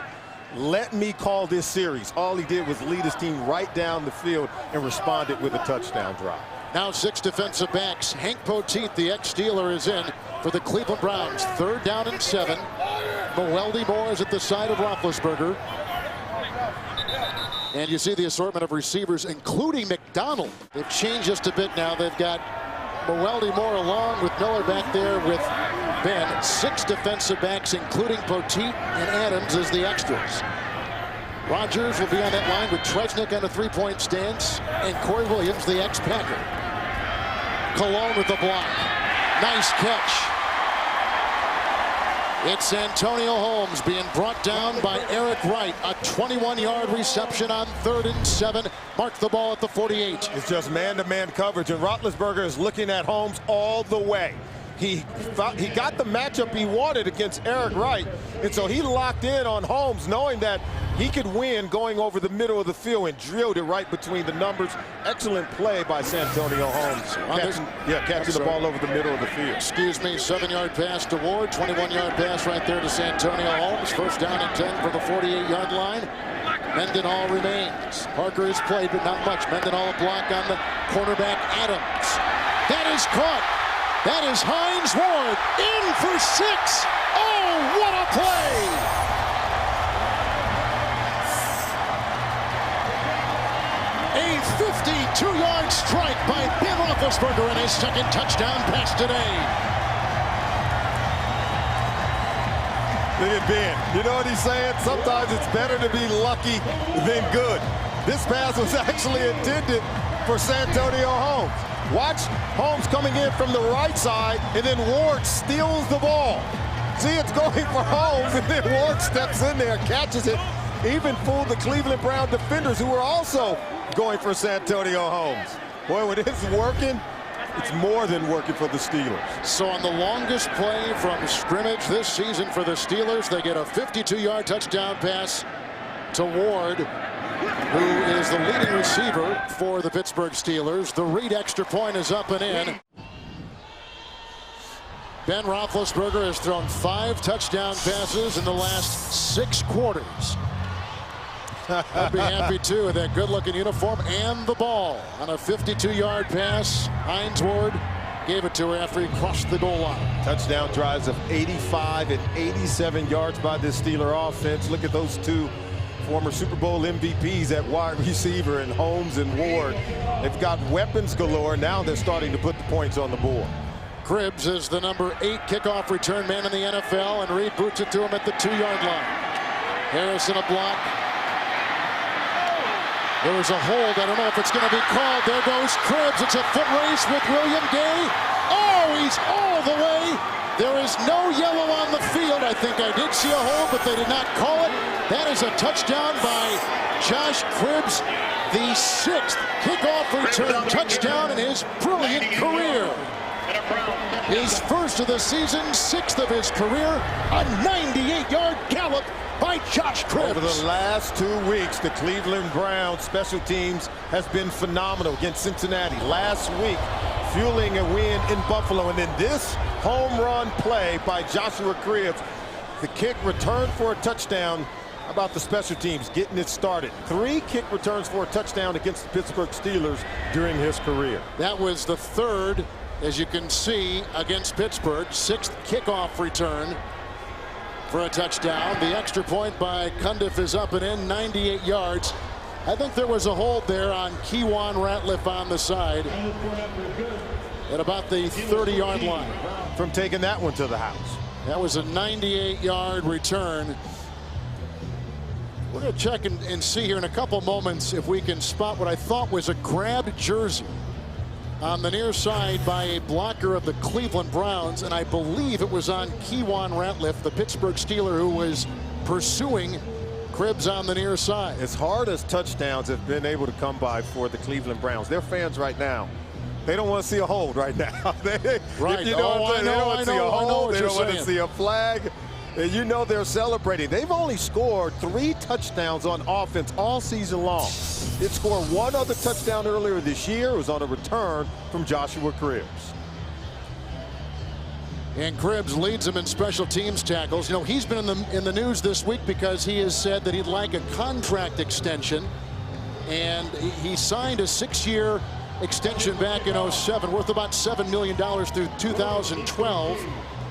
let me call this series. All he did was lead his team right down the field and responded with a touchdown drive. Now 6 defensive backs. Hank Poteet, the ex-Steeler, is in for the Cleveland Browns. 3rd down and 7. Mewelde Moore is at the side of Roethlisberger. And you see the assortment of receivers, including McDonald. They've changed just a bit now. They've got Mewelde Moore along with Miller back there with Ben. 6 defensive backs, including Poteet and Adams, as the extras. Rodgers will be on that line with Tresnick on a 3-point stance, and Corey Williams, the ex-Packer. Cologne with the block. Nice catch. It's Santonio Holmes being brought down by Eric Wright. A 21-yard reception on 3rd and 7. Mark the ball at the 48. It's just man-to-man coverage, and Roethlisberger is looking at Holmes all the way. He got the matchup he wanted against Eric Wright, and so he locked in on Holmes, knowing that he could win going over the middle of the field, and drilled it right between the numbers. Excellent play by Santonio Holmes. Catching the ball over the middle of the field. Excuse me, 7-yard pass to Ward, 21-yard pass right there to Santonio Holmes. 1st down and 10 for the 48-yard line. Mendenhall remains. Parker has played, but not much. Mendenhall a block on the cornerback Adams. That is caught. That is Hines Ward in for 6. Oh, what a play! A 52-yard strike by Ben Roethlisberger in his 2nd touchdown pass today. Look at Ben. You know what he's saying? Sometimes it's better to be lucky than good. This pass was actually intended for Santonio Holmes. Watch Holmes coming in from the right side, and then Ward steals the ball. See, it's going for Holmes, and then Ward steps in there, catches it. Even fooled the Cleveland Brown defenders, who were also going for Santonio Holmes. Boy, when it's working, it's more than working for the Steelers. So on the longest play from scrimmage this season for the Steelers, they get a 52-yard touchdown pass to Ward, who is the leading receiver for the Pittsburgh Steelers. The Reed extra point is up and in. Ben Roethlisberger has thrown 5 touchdown passes in the last 6 quarters. I'd be happy too with that good-looking uniform and the ball. On a 52-yard pass, Hines Ward gave it to her after he crossed the goal line. Touchdown drives of 85 and 87 yards by this Steeler offense. Look at those 2 former Super Bowl MVPs at wide receiver, and Holmes and Ward. They've got weapons galore. Now they're starting to put the points on the board. Cribbs is the number 8 kickoff return man in the NFL, and Reed boots it to him at the 2-yard line. Harrison a block. There was a hold. I don't know if it's going to be called. There goes Cribbs. It's a foot race with William Gay. Oh, he's all the way. There is no yellow on the field. I think I did see a hold, but they did not call it. That is a touchdown by Josh Cribbs, the 6th kickoff return touchdown in his brilliant career. And a Brown. His first of the season, sixth of his career, a 98-yard gallop by Josh Cribbs. Over the last 2 weeks, the Cleveland Browns special teams has been phenomenal against Cincinnati. Last week, fueling a win in Buffalo, and then this home run play by Joshua Cribbs. The kick returned for a touchdown. How about the special teams getting it started? 3 kick returns for a touchdown against the Pittsburgh Steelers during his career. That was the third, as you can see, against Pittsburgh. 6th kickoff return for a touchdown. The extra point by Cundiff is up and in, 98 yards. I think there was a hold there on Kewan Ratliff on the side at about the 30-yard line. From taking that one to the house. That was a 98-yard return. We're going to check and see here in a couple moments if we can spot what I thought was a grabbed jersey on the near side by a blocker of the Cleveland Browns, and I believe it was on Kewan Ratliff, the Pittsburgh Steeler, who was pursuing Cribbs on the near side. As hard as touchdowns have been able to come by for the Cleveland Browns, their fans right now, they don't want to see a hold right now. Right. If you know what I'm saying, they don't want to see a hold. They don't want to saying. see a flag. And you know they're celebrating. They've only scored 3 touchdowns on offense all season long. It scored 1 other touchdown earlier this year. It was on a return from Joshua Cribbs. And Cribbs leads them in special teams tackles. You know, he's been in the news this week because he has said that he'd like a contract extension. And he signed a 6-year extension back in 07 worth about $7 million through 2012.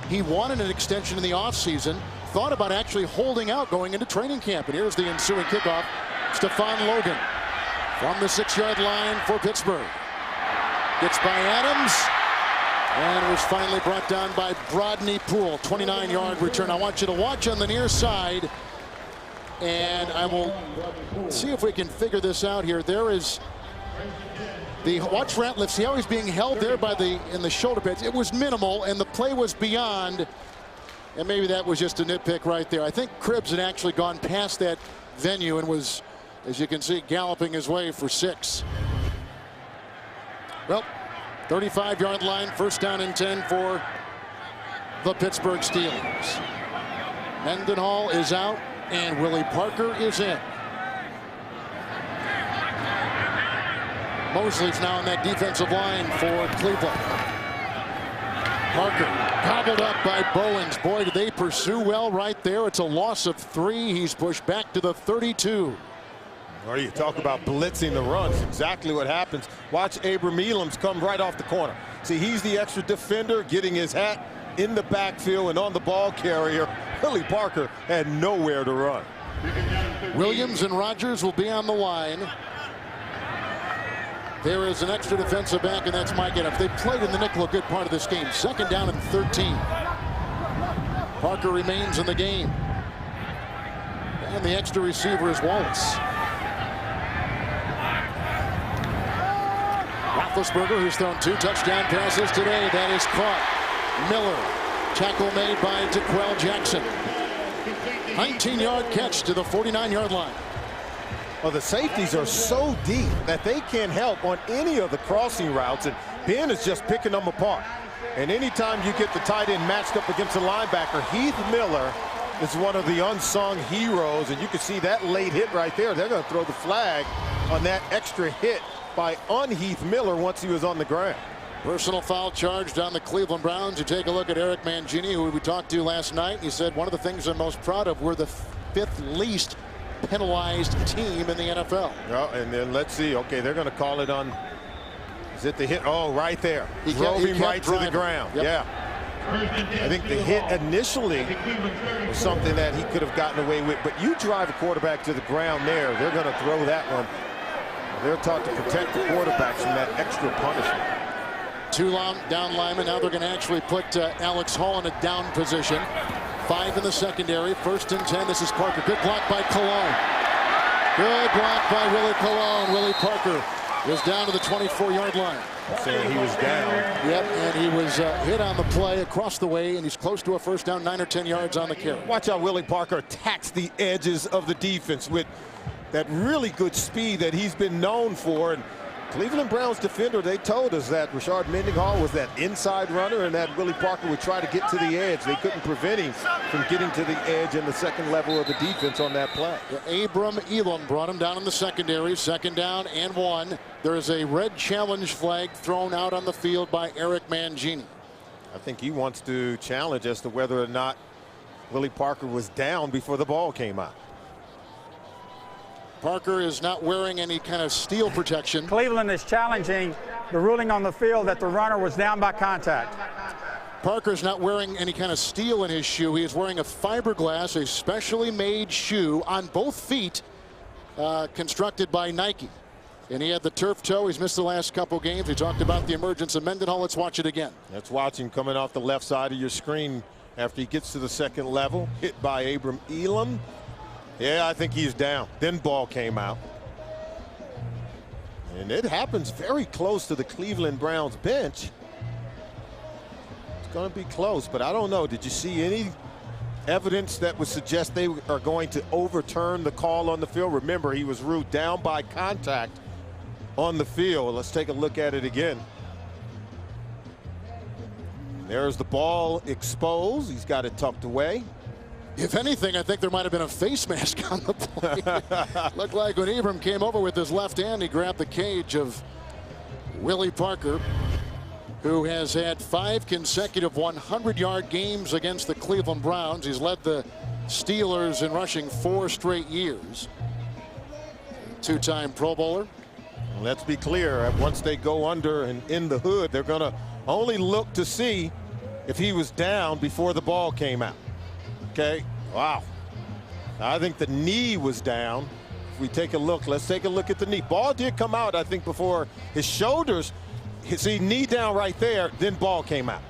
He wanted an extension in the offseason, thought about actually holding out going into training camp. And here's the ensuing kickoff. Stephon Logan from the 6-yard line for Pittsburgh. Gets by Adams and was finally brought down by Brodney Poole. 29-yard return. I want you to watch on the near side, and I will see if we can figure this out here. There is watch Ratliff. See how he's being held there by in the shoulder pads. It was minimal, and the play was beyond. And maybe that was just a nitpick right there. I think Cribbs had actually gone past that venue and was, as you can see, galloping his way for 6. Well, 35-yard line, first down and 10 for the Pittsburgh Steelers. Mendenhall is out, and Willie Parker is in. Mosley's now on that defensive line for Cleveland. Parker gobbled up by Bowens. Boy, did they pursue well right there. It's a loss of 3. He's pushed back to the 32. Or you talk about blitzing the runs. Exactly what happens. Watch Abram Elam's come right off the corner. See, he's the extra defender, getting his hat in the backfield and on the ball carrier. Willie Parker had nowhere to run. Williams and Rogers will be on the line. There is an extra defensive back, and that's Mike Adams. They played in the nickel a good part of this game. 2nd down and 13. Parker remains in the game. And the extra receiver is Wallace. Roethlisberger, who's thrown 2 touchdown passes today. That is caught. Miller. Tackle made by DeQuell Jackson. 19-yard catch to the 49-yard line. Well, the safeties are so deep that they can't help on any of the crossing routes, and Ben is just picking them apart. And anytime you get the tight end matched up against a linebacker, Heath Miller is one of the unsung heroes, and you can see that late hit right there. They're going to throw the flag on that extra hit by Heath Miller once he was on the ground. Personal foul charged on the Cleveland Browns. You take a look at Eric Mangini, who we talked to last night. He said one of the things I'm most proud of, we're the 5th least penalized team in the NFL. Well, and then let's see. Okay, they're going to call it on. Is it the hit? Oh, right there. He drove him right driving to the ground. Yep. Yeah. I think the hit initially was something that he could have gotten away with. But you drive a quarterback to the ground there, they're going to throw that one. They're taught to protect the quarterbacks from that extra punishment. 2 down linemen. Now they're going to actually put Alex Hall in a down position. 5 in the secondary. 1st and 10. This is Parker. Good block by Cologne. Good block by Willie Cologne. Willie Parker is down to the 24-yard line. Saying he was down. Yep, and he was hit on the play across the way, and he's close to a first down, 9 or 10 yards on the carry. Watch how Willie Parker attacks the edges of the defense with that really good speed that he's been known for. And Cleveland Browns defender, they told us that Rashard Mendenhall was that inside runner and that Willie Parker would try to get to the edge. They couldn't prevent him from getting to the edge in the second level of the defense on that play. Abram Elam brought him down in the secondary. Second down and 1. There is a red challenge flag thrown out on the field by Eric Mangini. I think he wants to challenge as to whether or not Willie Parker was down before the ball came out. Parker is not wearing any kind of steel protection. Cleveland is challenging the ruling on the field that the runner was down by contact. Parker's not wearing any kind of steel in his shoe. He is wearing a fiberglass, a specially made shoe on both feet, constructed by Nike. And he had the turf toe. He's missed the last couple games. We talked about the emergence of Mendenhall. Let's watch it again. Let's watch him coming off the left side of your screen after he gets to the second level. Hit by Abram Elam. Yeah, I think he's down. Then ball came out. And it happens very close to the Cleveland Browns bench. It's going to be close, but I don't know. Did you see any evidence that would suggest they are going to overturn the call on the field? Remember, he was ruled down by contact on the field. Let's take a look at it again. There's the ball exposed. He's got it tucked away. If anything, I think there might have been a face mask on the play. Looked like when Abram came over with his left hand, he grabbed the cage of Willie Parker, who has had 5 consecutive 100-yard games against the Cleveland Browns. He's led the Steelers in rushing 4 straight years. 2-time Pro Bowler. Let's be clear, once they go under and in the hood, they're going to only look to see if he was down before the ball came out. Okay, wow. I think the knee was down. If we take a look, let's take a look at the knee. Ball did come out, I think, before his shoulders. See, knee down right there, then ball came out.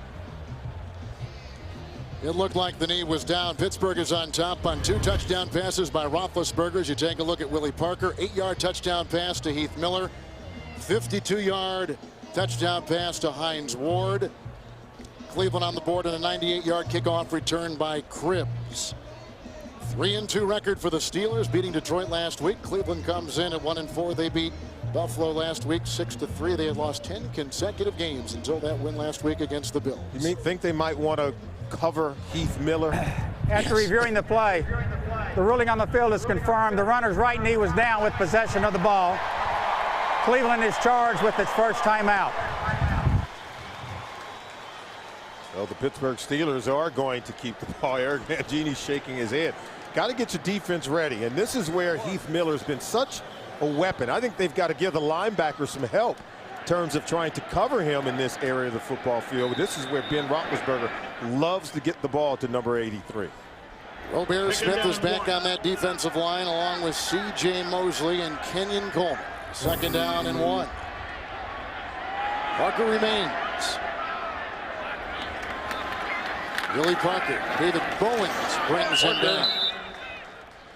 It looked like the knee was down. Pittsburgh is on top on 2 touchdown passes by Roethlisberger. As you take a look at Willie Parker, 8-yard touchdown pass to Heath Miller, 52-yard touchdown pass to Hines Ward. Cleveland on the board and a 98-yard kickoff return by Cribbs. 3-2 record for the Steelers, beating Detroit last week. Cleveland comes in at 1-4. They beat Buffalo last week 6-3. They had lost 10 consecutive games until that win last week against the Bills. You think they might want to cover Heath Miller? After reviewing the play, the ruling on the field is confirmed. The runner's right knee was down with possession of the ball. Cleveland is charged with its first timeout. Well, the Pittsburgh Steelers are going to keep the ball. Eric Mangini's shaking his head. Got to get your defense ready. And this is where Heath Miller's been such a weapon. I think they've got to give the linebackers some help in terms of trying to cover him in this area of the football field. But this is where Ben Roethlisberger loves to get the ball to number 83. Robert Smith is back on that defensive line along with C.J. Mosley and Kenyon Coleman. Second down and 1. Parker remains. Willie Parker, David Bowens brings him down.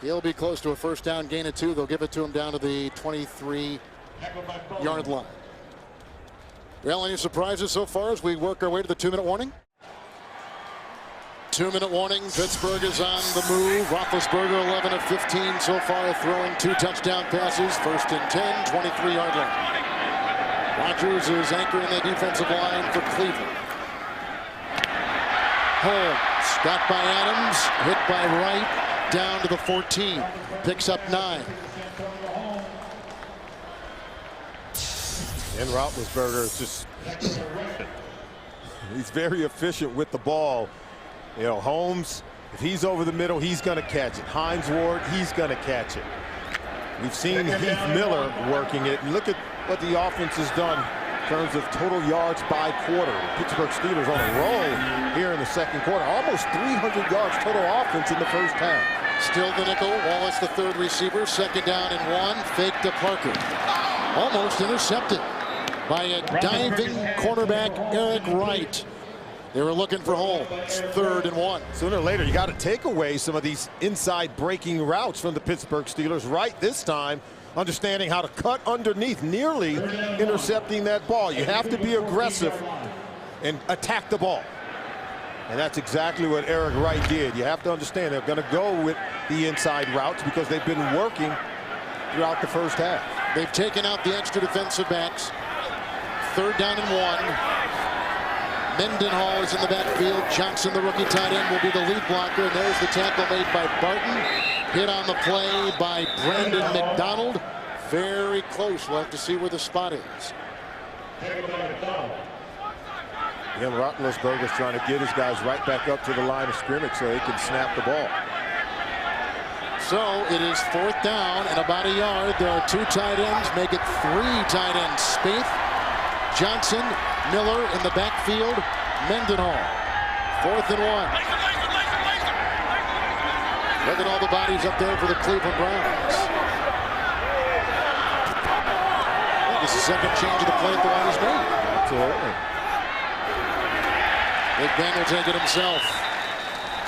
He'll be close to a first down gain of 2. They'll give it to him down to the 23-yard line. Well, any surprises so far as we work our way to the 2-minute warning? 2-minute warning. Pittsburgh is on the move. Roethlisberger 11 of 15 so far, throwing 2 touchdown passes. First and 10, 23-yard line. Rodgers is anchoring the defensive line for Cleveland. Holmes got by Adams, hit by Wright, down to the 14, picks up 9. And Roethlisberger is just, he's very efficient with the ball. You know, Holmes, if he's over the middle, he's going to catch it. Hines Ward, he's going to catch it. We've seen Heath Miller working it, and look at what the offense has done in terms of total yards by quarter. The Pittsburgh Steelers on a roll here in the second quarter. Almost 300 yards total offense in the first half. Still the nickel. Wallace, the third receiver. Second down and 1. Fake to Parker. Almost intercepted by a diving cornerback, Eric Wright. They were looking for Holmes. 3rd and 1. Sooner or later, you got to take away some of these inside breaking routes from the Pittsburgh Steelers. Wright this time understanding how to cut underneath, nearly intercepting that ball. You have to be aggressive and attack the ball. And that's exactly what Eric Wright did. You have to understand they're going to go with the inside routes because they've been working throughout the first half. They've taken out the extra defensive backs. 3rd down and 1. Mendenhall is in the backfield. Johnson, the rookie tight end, will be the lead blocker. And there's the tackle made by Barton. Hit on the play by Brandon McDonald. Very close. We'll have to see where the spot is. Again, Roethlisberger's trying to get his guys right back up to the line of scrimmage so they can snap the ball. So it is 4th down and about a yard. There are 2 tight ends. Make it 3 tight ends. Spaeth, Johnson, Miller in the backfield. Mendenhall. 4th and 1. Look at all the bodies up there for the Cleveland Browns. This is the 2nd change of the play at the line is made. Absolutely. Big Ben will take it himself.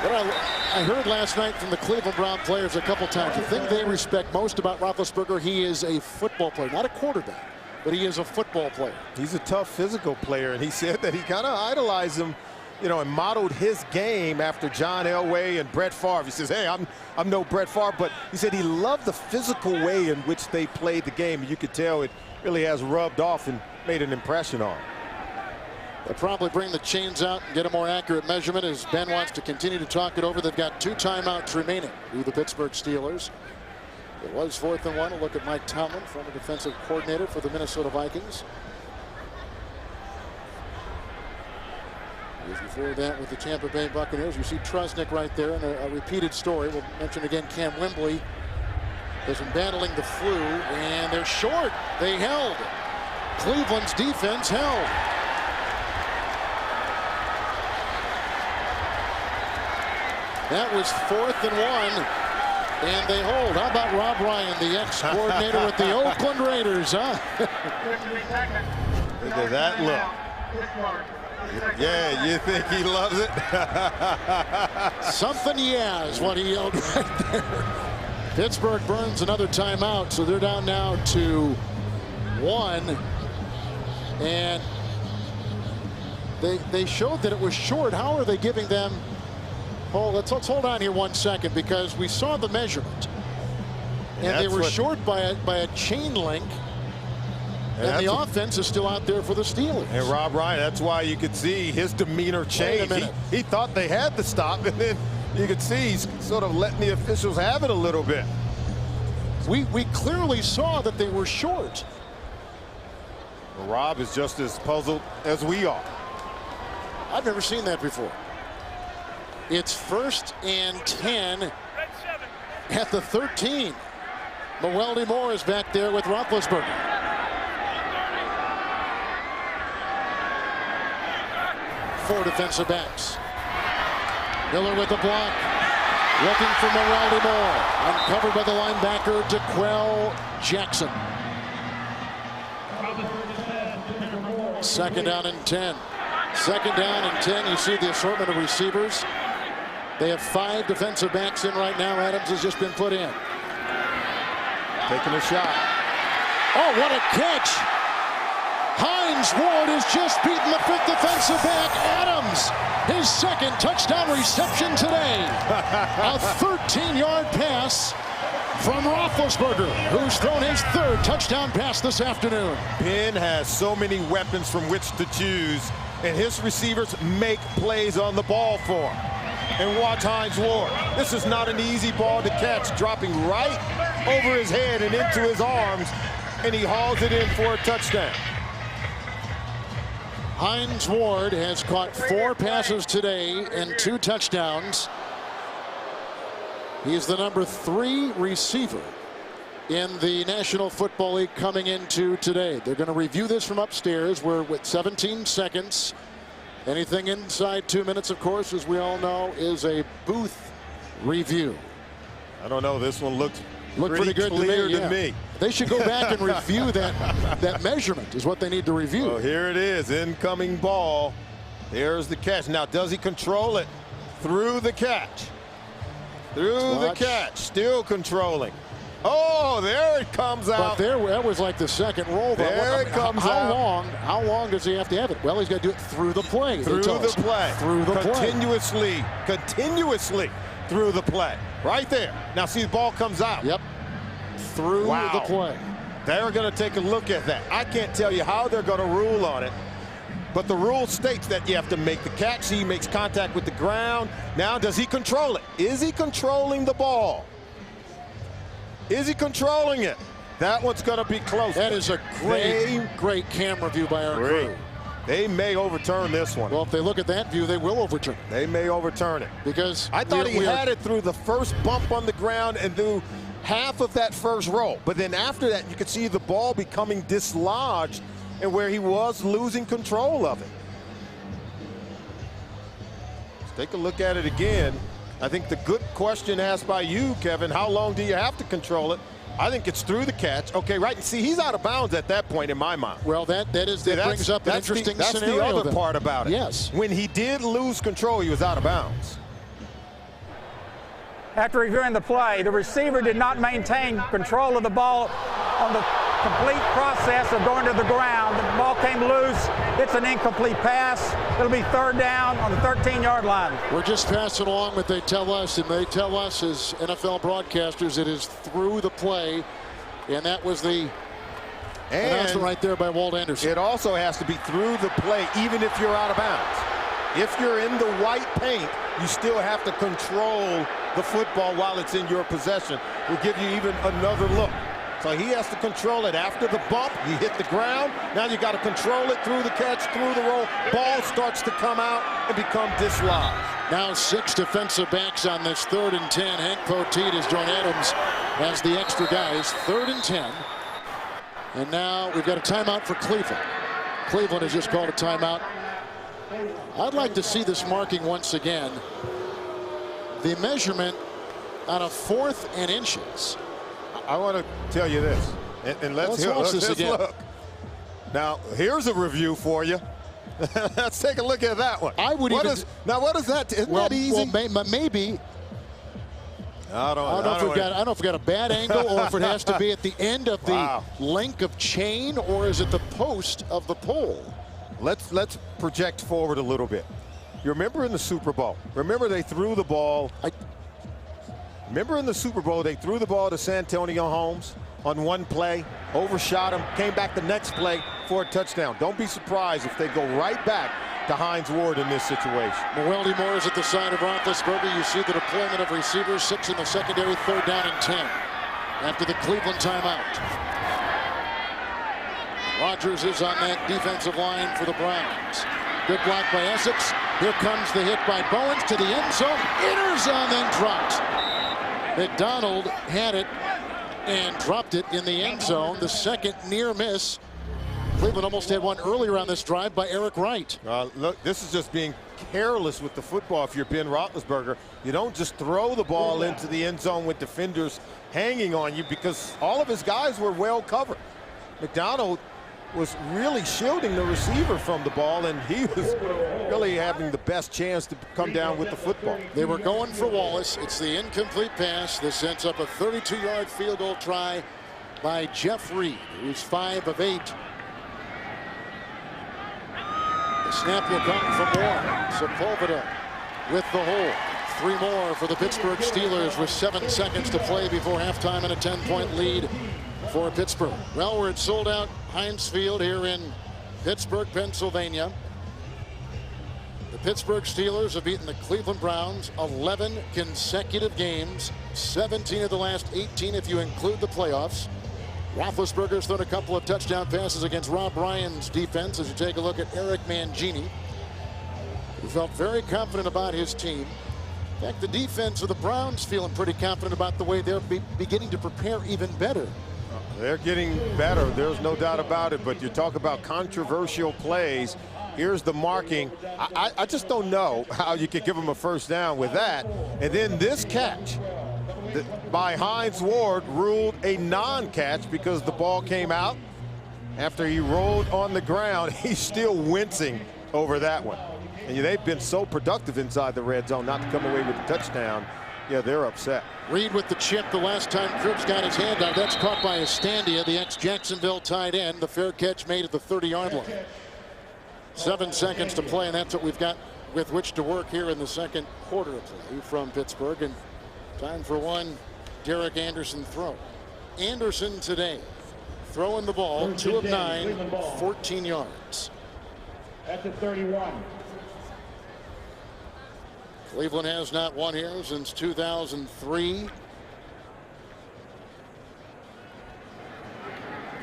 What I heard last night from the Cleveland Brown players a couple times, the thing they respect most about Roethlisberger, he is a football player, not a quarterback, but he is a football player. He's a tough physical player, and he said that he kind of idolized him, you know, and modeled his game after John Elway and Brett Favre. He says, hey, I'm no Brett Favre, but he said he loved the physical way in which they played the game. You could tell it really has rubbed off and made an impression on him. They'll probably bring the chains out and get a more accurate measurement as Ben wants to continue to talk it over. They've got 2 timeouts remaining to the Pittsburgh Steelers. It was 4th and 1. A look at Mike Tomlin, former defensive coordinator for the Minnesota Vikings. Years before that with the Tampa Bay Buccaneers. You see Trusnick right there in a repeated story. We'll mention again Cam Wembley has been battling the flu, and they're short. They held. Cleveland's defense held. That was 4th and 1, and they hold. How about Rob Ryan, the ex-coordinator with the Oakland Raiders, huh? Look at that look. Yeah, you think he loves it? Something, yeah, is what he yelled right there. Pittsburgh burns another timeout, so they're down now to 1. And they showed that it was short. How are they giving them? Oh, let's hold on here 1 second, because we saw the measurement, and they were short by a chain link, and the offense is still out there for the Steelers. And Rob Ryan, that's why you could see his demeanor change. He thought they had the stop, and then you could see he's sort of letting the officials have it a little bit. We clearly saw that they were short. Well, Rob is just as puzzled as we are. I've never seen that before. It's 1st and 10 at the 13. Mewelde Moore is back there with Roethlisberger. Four defensive backs. Miller with the block. Looking for Mewelde Moore. Uncovered by the linebacker, DeQuell Jackson. 2nd down and 10. 2nd down and 10. You see the assortment of receivers. They have 5 defensive backs in right now. Adams has just been put in. Taking a shot. Oh, what a catch. Hines Ward has just beaten the 5th defensive back. Adams, his 2nd touchdown reception today. A 13-yard pass from Roethlisberger, who's thrown his 3rd touchdown pass this afternoon. Ben has so many weapons from which to choose, and his receivers make plays on the ball for him. And watch Hines Ward. This is not an easy ball to catch, dropping right over his head and into his arms, and he hauls it in for a touchdown. Hines Ward has caught 4 passes today and 2 touchdowns. He is the number 3 receiver in the National Football League coming into today. They're going to review this from upstairs. We're with 17 seconds. Anything inside 2 minutes, of course, as we all know, is a booth review. I don't know. This one looked pretty good to me. Yeah. They should go back and review that measurement is what they need to review. Well, here it is. Incoming ball. There's the catch. Now, does he control it through the catch? Through the catch. Still controlling. Oh, there it comes out. But that was like the 2nd roll. There it comes out. How long does he have to have it? Well, he's got to do it through the play. Through the play. Through the play. Continuously through the play. Right there. Now, see, the ball comes out. Yep. Through the play. They're going to take a look at that. I can't tell you how they're going to rule on it, but the rule states that you have to make the catch. He makes contact with the ground. Now, does he control it? Is he controlling the ball? Is he controlling it? That one's going to be close. That is a great camera view by our crew. They may overturn this one. Well, if they look at that view, they will overturn it. They may overturn it. Because I thought he had it through the first bump on the ground and through half of that first roll. But then after that, you could see the ball becoming dislodged and where he was losing control of it. Let's take a look at it again. I think the good question asked by you, Kevin, how long do you have to control it? I think it's through the catch. Okay, right. And see, he's out of bounds at that point in my mind. Well, that brings up an interesting scenario. That's the other part about it. Yes. When he did lose control, he was out of bounds. After reviewing the play, the receiver did not maintain control of the ball on the complete process of going to the ground. The ball came loose. It's an incomplete pass. It'll be third down on the 13-yard line. We're just passing along what they tell us, and they tell us as NFL broadcasters it is through the play, and that was the announcement right there by Walt Anderson. It also has to be through the play, even if you're out of bounds. If you're in the white paint, you still have to control the football while it's in your possession. We'll give you even another look. So he has to control it after the bump. You hit the ground. Now you got to control it through the catch, through the roll. Ball starts to come out and become dislodged. Now 6 defensive backs on this 3rd and 10. Hank Poteet as John Adams has the extra guys. 3rd and 10. And now we've got a timeout for Cleveland. Cleveland has just called a timeout. I'd like to see this marking once again. The measurement on a 4th and inches. I want to tell you this, and let's watch this again. Look. Now, here's a review for you. Let's take a look at that one. I would what is that? Isn't that easy? Well, maybe. I don't know if we got a bad angle or if it has to be at the end of the link of chain, or is it the post of the pole? Let's project forward a little bit. You remember in the Super Bowl? Remember they threw the ball. Remember in the Super Bowl, they threw the ball to Santonio Holmes on one play, overshot him, came back the next play for a touchdown. Don't be surprised if they go right back to Hines Ward in this situation. Weldy Moore is at the side of Roethlisberger. You see the deployment of receivers, 6 in the secondary, 3rd down and 10 after the Cleveland timeout. Rodgers is on that defensive line for the Browns. Good block by Essex. Here comes the hit by Bowens to the end zone. Interzone, then dropped. McDonald had it and dropped it in the end zone. The second near miss. Cleveland almost had one earlier on this drive by Eric Wright. Look, this is just being careless with the football. If you're Ben Roethlisberger, you don't just throw the ball into the end zone with defenders hanging on you, because all of his guys were well covered. McDonald was really shielding the receiver from the ball, and he was really having the best chance to come down with the football. They were going for Wallace. It's the incomplete pass. This sets up a 32-yard field goal try by Jeff Reed, who's 5 of 8. The snap will come from Moore. Sepulveda with the hold. 3 more for the Pittsburgh Steelers with 7 seconds to play before halftime and a 10-point lead for Pittsburgh. Well, we're at sold-out Heinz Field here in Pittsburgh, Pennsylvania. The Pittsburgh Steelers have beaten the Cleveland Browns 11 consecutive games, 17 of the last 18 if you include the playoffs. Roethlisberger's thrown a couple of touchdown passes against Rob Ryan's defense as you take a look at Eric Mangini, who felt very confident about his team. In fact, the defense of the Browns feeling pretty confident about the way they're beginning to prepare even better. They're getting better, there's no doubt about it, but you talk about controversial plays. Here's the marking. I just don't know how you could give them a first down with that. And then this catch by Hines Ward ruled a non-catch because the ball came out after he rolled on the ground. He's still wincing over that one. And they've been so productive inside the red zone not to come away with a touchdown. Yeah, they're upset. Reed with the chip the last time Cripps got his hand out. That's caught by Estandia, the ex-Jacksonville tight end. The fair catch made at the 30-yard line. 7 seconds to play, and that's what we've got with which to work here in the second quarter of play from Pittsburgh. And time for one Derek Anderson throw. Anderson today, throwing the ball, 2 of 9, 14 yards. At the 31. Cleveland has not won here since 2003.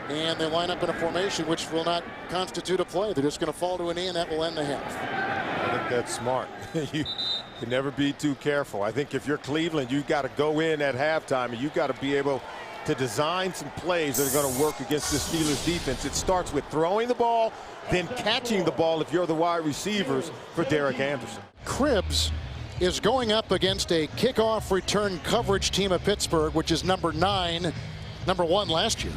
And they line up in a formation which will not constitute a play. They're just going to fall to a knee, and that will end the half. I think that's smart. You can never be too careful. I think if you're Cleveland, you've got to go in at halftime, and you've got to be able to design some plays that are going to work against the Steelers defense. It starts with throwing the ball, then catching the ball if you're the wide receivers for Derek Anderson. Cribbs is going up against a kickoff return coverage team of Pittsburgh, which is number 1 last year,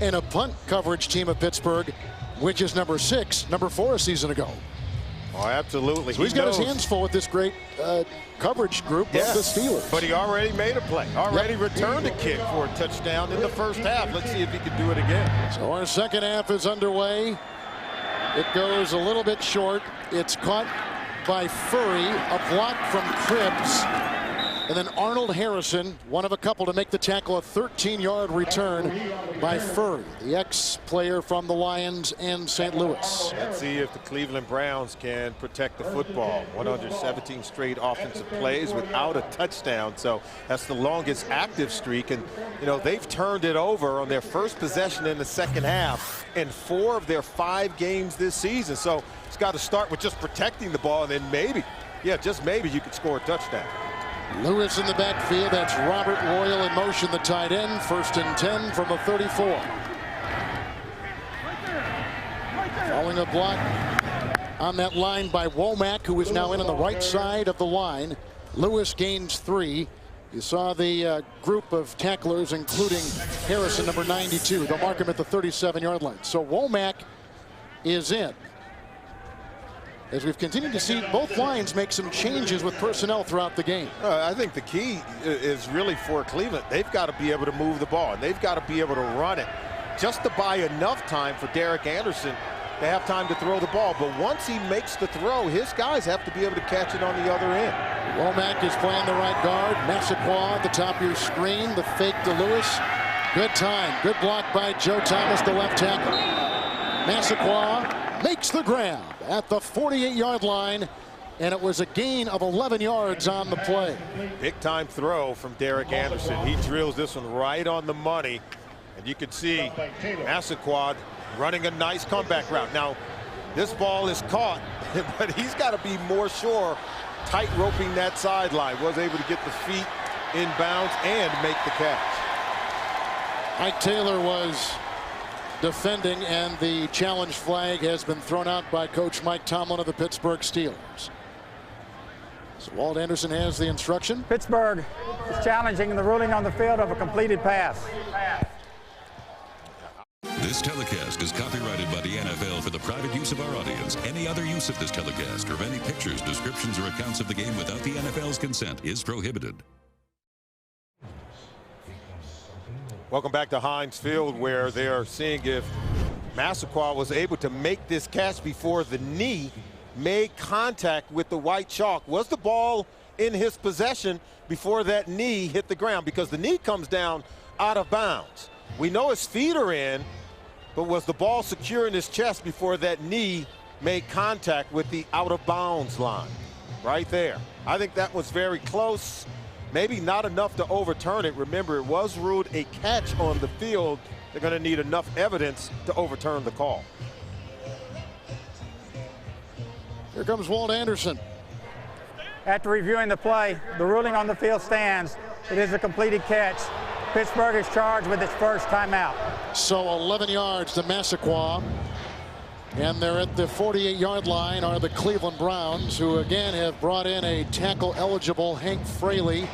and a punt coverage team of Pittsburgh, which is number 4 a season ago. Oh, absolutely. So he's got his hands full with this great coverage group of the Steelers. But he already made a play, already returned a kick for a touchdown in the first half. Let's see if he can do it again. So our second half is underway. It goes a little bit short. It's caught by Furry, a block from Cribbs, and then Arnold Harrison, one of a couple to make the tackle, a 13-yard return by Furry, the ex-player from the Lions and St. Louis. Let's see if the Cleveland Browns can protect the football. 117 straight offensive plays without a touchdown, so that's the longest active streak. And you know, they've turned it over on their first possession in the second half in 4 of their 5 games this season. So it's got to start with just protecting the ball, and then maybe, just maybe, you could score a touchdown. Lewis in the backfield. That's Robert Royal in motion, the tight end. 1st and 10 from the 34. Following a block on that line by Womack, who is now in on the right side of the line. Lewis gains 3. You saw the group of tacklers, including Harrison, number 92. They'll mark him at the 37-yard line. So Womack is in. As we've continued to see both lines make some changes with personnel throughout the game. I think the key is really for Cleveland. They've got to be able to move the ball, and they've got to be able to run it just to buy enough time for Derek Anderson to have time to throw the ball. But once he makes the throw, his guys have to be able to catch it on the other end. Womack is playing the right guard. Massaquoi at the top of your screen. The fake to Lewis. Good time. Good block by Joe Thomas, the left tackle. Massaquoi makes the grab at the 48-yard line, and it was a gain of 11 yards on the play. Big time throw from Derek Anderson. He drills this one right on the money, and you can see Massaquoi running a nice comeback route. Now, this ball is caught, but he's got to be more sure, tight roping that sideline. Was able to get the feet in bounds and make the catch. Ike Taylor was defending, and the challenge flag has been thrown out by Coach Mike Tomlin of the Pittsburgh Steelers. So Walt Anderson has the instruction. Pittsburgh is challenging the ruling on the field of a completed pass. This telecast is copyrighted by the NFL for the private use of our audience. Any other use of this telecast or of any pictures, descriptions, or accounts of the game without the NFL's consent is prohibited. Welcome back to Heinz Field, where they are seeing if Massaquoi was able to make this catch before the knee made contact with the white chalk. Was the ball in his possession before that knee hit the ground? Because the knee comes down out of bounds. We know his feet are in, but was the ball secure in his chest before that knee made contact with the out of bounds line? Right there. I think that was very close. Maybe not enough to overturn it. Remember, it was ruled a catch on the field. They're going to need enough evidence to overturn the call. Here comes Walt Anderson. After reviewing the play, the ruling on the field stands. It is a completed catch. Pittsburgh is charged with its first timeout. So 11 yards to Massaquoi. And they're at the 48-yard line are the Cleveland Browns, who again have brought in a tackle-eligible Hank Fraley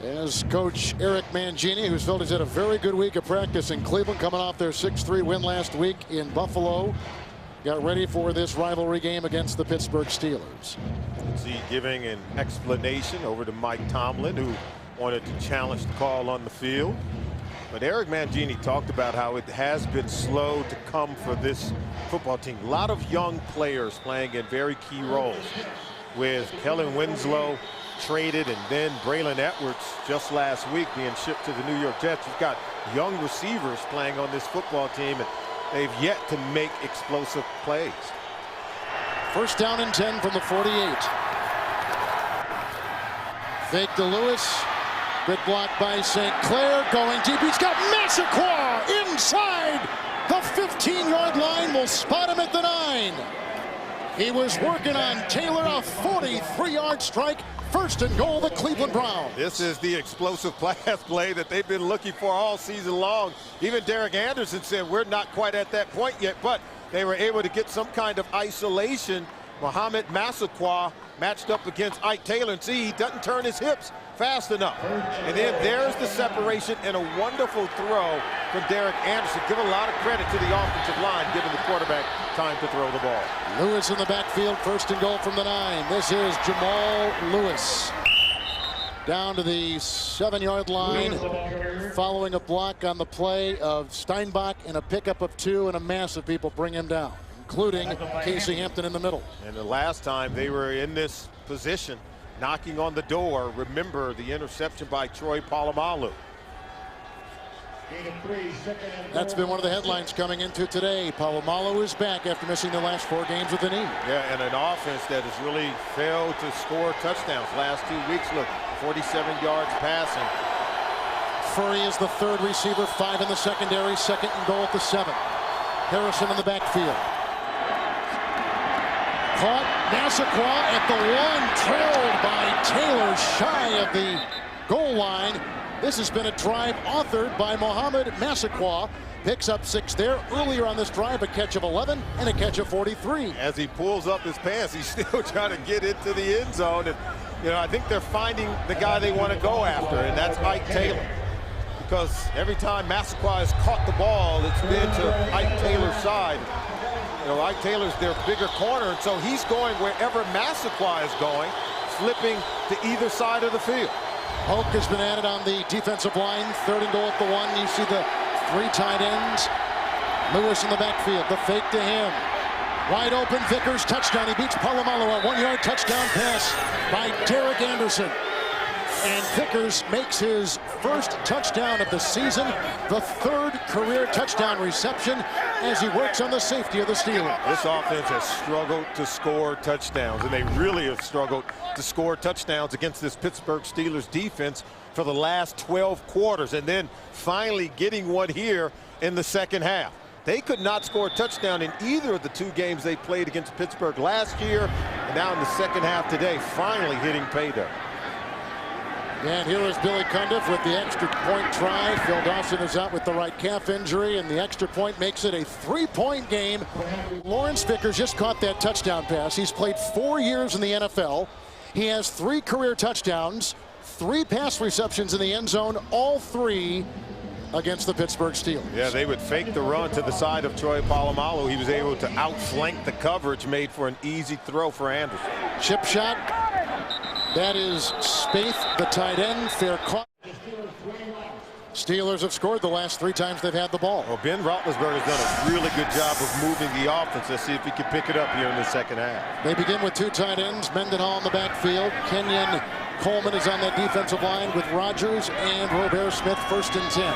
as Coach Eric Mangini, who's felt he's had a very good week of practice in Cleveland, coming off their 6-3 win last week in Buffalo. Got ready for this rivalry game against the Pittsburgh Steelers. See, giving an explanation over to Mike Tomlin, who wanted to challenge the call on the field. But Eric Mangini talked about how it has been slow to come for this football team. A lot of young players playing in very key roles, with Kellen Winslow traded, and then Braylon Edwards just last week being shipped to the New York Jets. You've got young receivers playing on this football team, and they've yet to make explosive plays. First down and 10 from the 48. Fake to Lewis. Good block by St. Clair. Going deep. He's got Massaquoi inside the 15-yard line. Will spot him at the 9. He was working on Taylor. A 43-yard strike. First and goal, the Cleveland Browns. This is the explosive pass play that they've been looking for all season long. Even Derek Anderson said we're not quite at that point yet, but they were able to get some kind of isolation. Mohamed Massaquoi matched up against Ike Taylor, and see, he doesn't turn his hips fast enough. And then there's the separation and a wonderful throw from Derek Anderson. Give a lot of credit to the offensive line, giving the quarterback time to throw the ball. Lewis in the backfield, first and goal from the 9. This is Jamal Lewis. Down to the 7-yard line, following a block on the play of Steinbach and a pickup of 2, and a mass of people bring him down, including Casey Hampton in the middle. And the last time they were in this position, knocking on the door, remember the interception by Troy Polamalu. That's been one of the headlines coming into today. Polamalu is back after missing the last 4 games with the knee. Yeah, and an offense that has really failed to score touchdowns last 2 weeks. Look, 47 yards passing. Furry is the 3rd receiver, 5 in the secondary, second and goal at the 7. Harrison in the backfield. Caught Massaquoi at the 1, trailed by Taylor, shy of the goal line. This has been a drive authored by Mohamed Massaquoi. Picks up 6 there. Earlier on this drive, a catch of 11 and a catch of 43. As he pulls up his pants, he's still trying to get into the end zone. And, you know, I think they're finding the guy they want to go after, and that's Ike Taylor. Because every time Massaquoi has caught the ball, it's been to Ike Taylor's side. You know, Ike Taylor's their bigger corner, and so he's going wherever Massaquoi is going, flipping to either side of the field. Hoke has been added on the defensive line. 3rd and goal at the 1. You see the 3 tight ends. Lewis in the backfield. The fake to him. Wide open. Vickers touchdown. He beats Polamalu. A 1-yard touchdown pass by Derek Anderson. And Vickers makes his first touchdown of the season, the 3rd career touchdown reception as he works on the safety of the Steelers. This offense has struggled to score touchdowns, and they really have struggled to score touchdowns against this Pittsburgh Steelers defense for the last 12 quarters, and then finally getting one here in the second half. They could not score a touchdown in either of the 2 games they played against Pittsburgh last year, and now in the second half today, finally hitting payday. And here is Billy Cundiff with the extra point try. Phil Dawson is out with the right calf injury, and the extra point makes it a 3-point game. Lawrence Vickers just caught that touchdown pass. He's played 4 years in the NFL. He has 3 career touchdowns, 3 pass receptions in the end zone, all 3 against the Pittsburgh Steelers. Yeah, they would fake the run to the side of Troy Polamalu. He was able to outflank the coverage, made for an easy throw for Anderson. Chip shot. That is Spaeth, the tight end. Fair caught. Steelers have scored the last 3 times they've had the ball. Well, Ben Roethlisberger has done a really good job of moving the offense. Let's see if he can pick it up here in the second half. They begin with 2 tight ends. Mendenhall in the backfield. Kenyon Coleman is on that defensive line with Rodgers and Robert Smith, 1st and 10.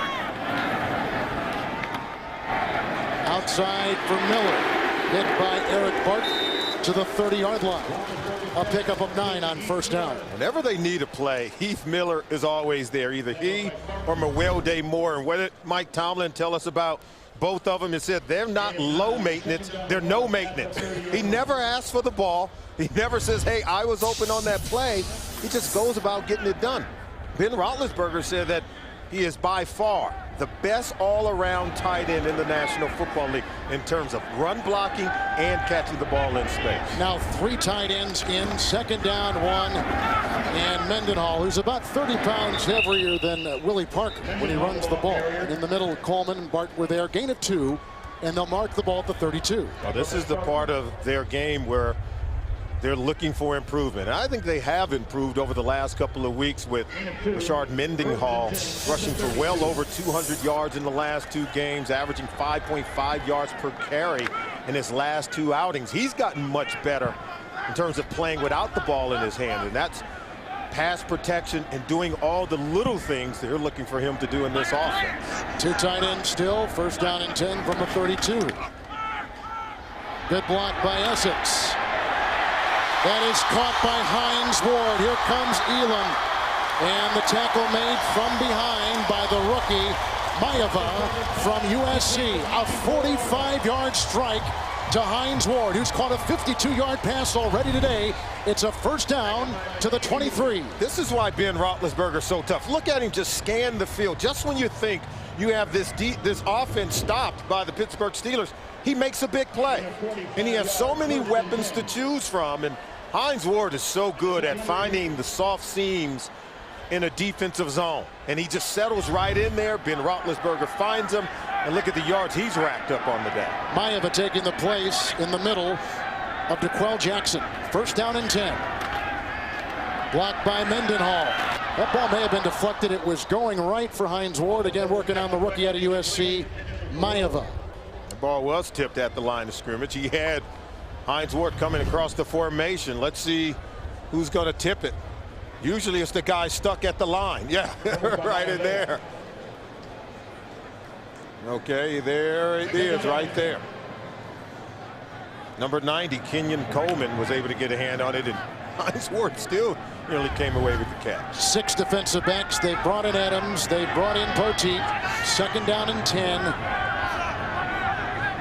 Outside for Miller. Hit by Eric Barton to the 30-yard line. A pickup of 9 on 1st down. Whenever they need a play, Heath Miller is always there. Either he or Mewelde Moore. And what did Mike Tomlin tell us about both of them? He said they're not low maintenance, they're no maintenance. He never asks for the ball. He never says, hey, I was open on that play. He just goes about getting it done. Ben Roethlisberger said that he is by far the best all-around tight end in the National Football League in terms of run blocking and catching the ball in space. Now 3 tight ends in, 2nd down 1, and Mendenhall, who's about 30 pounds heavier than Willie Parker when he runs the ball. And in the middle, Coleman and Bart were there, gain of 2, and they'll mark the ball at the 32. Well, this is the part of their game where they're looking for improvement. And I think they have improved over the last couple of weeks with Rashard Mendenhall rushing for well over 200 yards in the last 2 games, averaging 5.5 yards per carry in his last 2 outings. He's gotten much better in terms of playing without the ball in his hand, and that's pass protection, and doing all the little things they're looking for him to do in this offense. 2 tight ends still. First down and 10 from the 32. Good block by Essex. That is caught by Hines Ward. Here comes Elam. And the tackle made from behind by the rookie, Maeva from USC. A 45-yard strike to Hines Ward, who's caught a 52-yard pass already today. It's a first down to the 23. This is why Ben Roethlisberger is so tough. Look at him just scan the field. Just when you think you have this offense stopped by the Pittsburgh Steelers, he makes a big play. And he has so many weapons to choose from. And Hines Ward is so good at finding the soft seams in a defensive zone. And he just settles right in there. Ben Roethlisberger finds him. And look at the yards he's racked up on the day. Maeva taking the place in the middle of DeQuell Jackson. First down and 10. Blocked by Mendenhall. That ball may have been deflected. It was going right for Hines Ward. Again, working on the rookie out of USC, Maeva. The ball was tipped at the line of scrimmage. He had Hines Ward coming across the formation. Let's see who's going to tip it. Usually it's the guy stuck at the line. Yeah, right in there. Okay, there it is right there. Number 90, Kenyon Coleman, was able to get a hand on it, and Hines Ward still nearly came away with the catch. 6 defensive backs. They brought in Adams. They brought in Poteet. Second down and 10.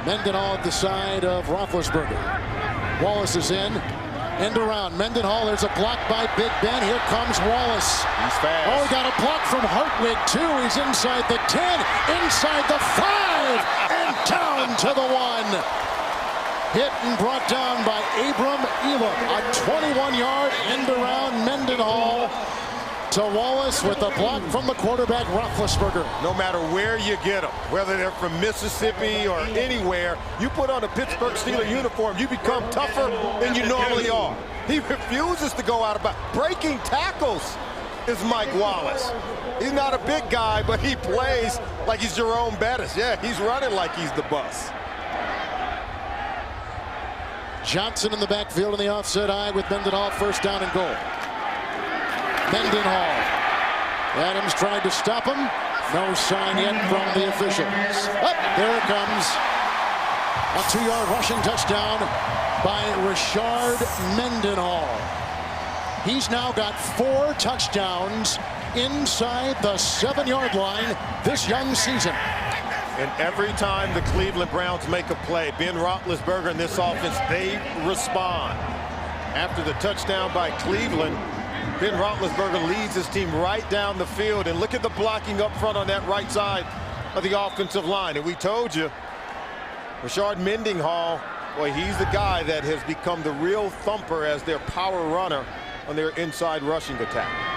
Mendenhall at the side of Roethlisberger. Wallace is in. End around. Mendenhall. There's a block by Big Ben. Here comes Wallace. He's fast. Oh, he got a block from Hartwig, too. He's inside the 10, inside the 5, and down to the 1. Hit and brought down by Abram Elam. A 21-yard end around. Mendenhall to Wallace with a block from the quarterback, Roethlisberger. No matter where you get them, whether they're from Mississippi or anywhere, you put on a Pittsburgh Steelers uniform, you become tougher than you normally are. He refuses to go out about breaking tackles. Is Mike Wallace. He's not a big guy, but he plays like he's Jerome Bettis. Yeah, he's running like he's the bus. Johnson in the backfield in the offset eye with Mendenhall. First down and goal. Mendenhall. Adams tried to stop him. No sign yet from the officials. Up, there it comes. A 2-yard rushing touchdown by Rashard Mendenhall. He's now got 4 touchdowns inside the 7-yard line this young season. And every time the Cleveland Browns make a play, Ben Roethlisberger and this offense, they respond. After the touchdown by Cleveland, Ben Roethlisberger leads his team right down the field. And look at the blocking up front on that right side of the offensive line. And we told you, Rashard Mendenhall, boy, he's the guy that has become the real thumper as their power runner on their inside rushing attack.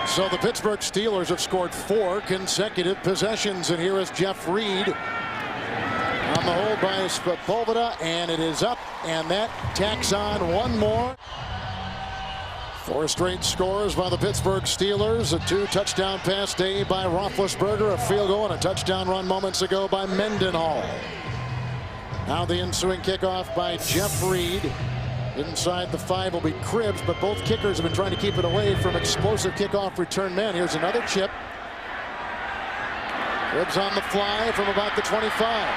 So the Pittsburgh Steelers have scored 4 consecutive possessions. And here is Jeff Reed on the hold by Sepulveda, and it is up, and that tacks on 1 more. 4 straight scores by the Pittsburgh Steelers. A 2-touchdown pass day by Roethlisberger, a field goal, and a touchdown run moments ago by Mendenhall. Now the ensuing kickoff by Jeff Reed. Inside the 5 will be Cribbs, but both kickers have been trying to keep it away from explosive kickoff return men. Here's another chip. Cribbs on the fly from about the 25.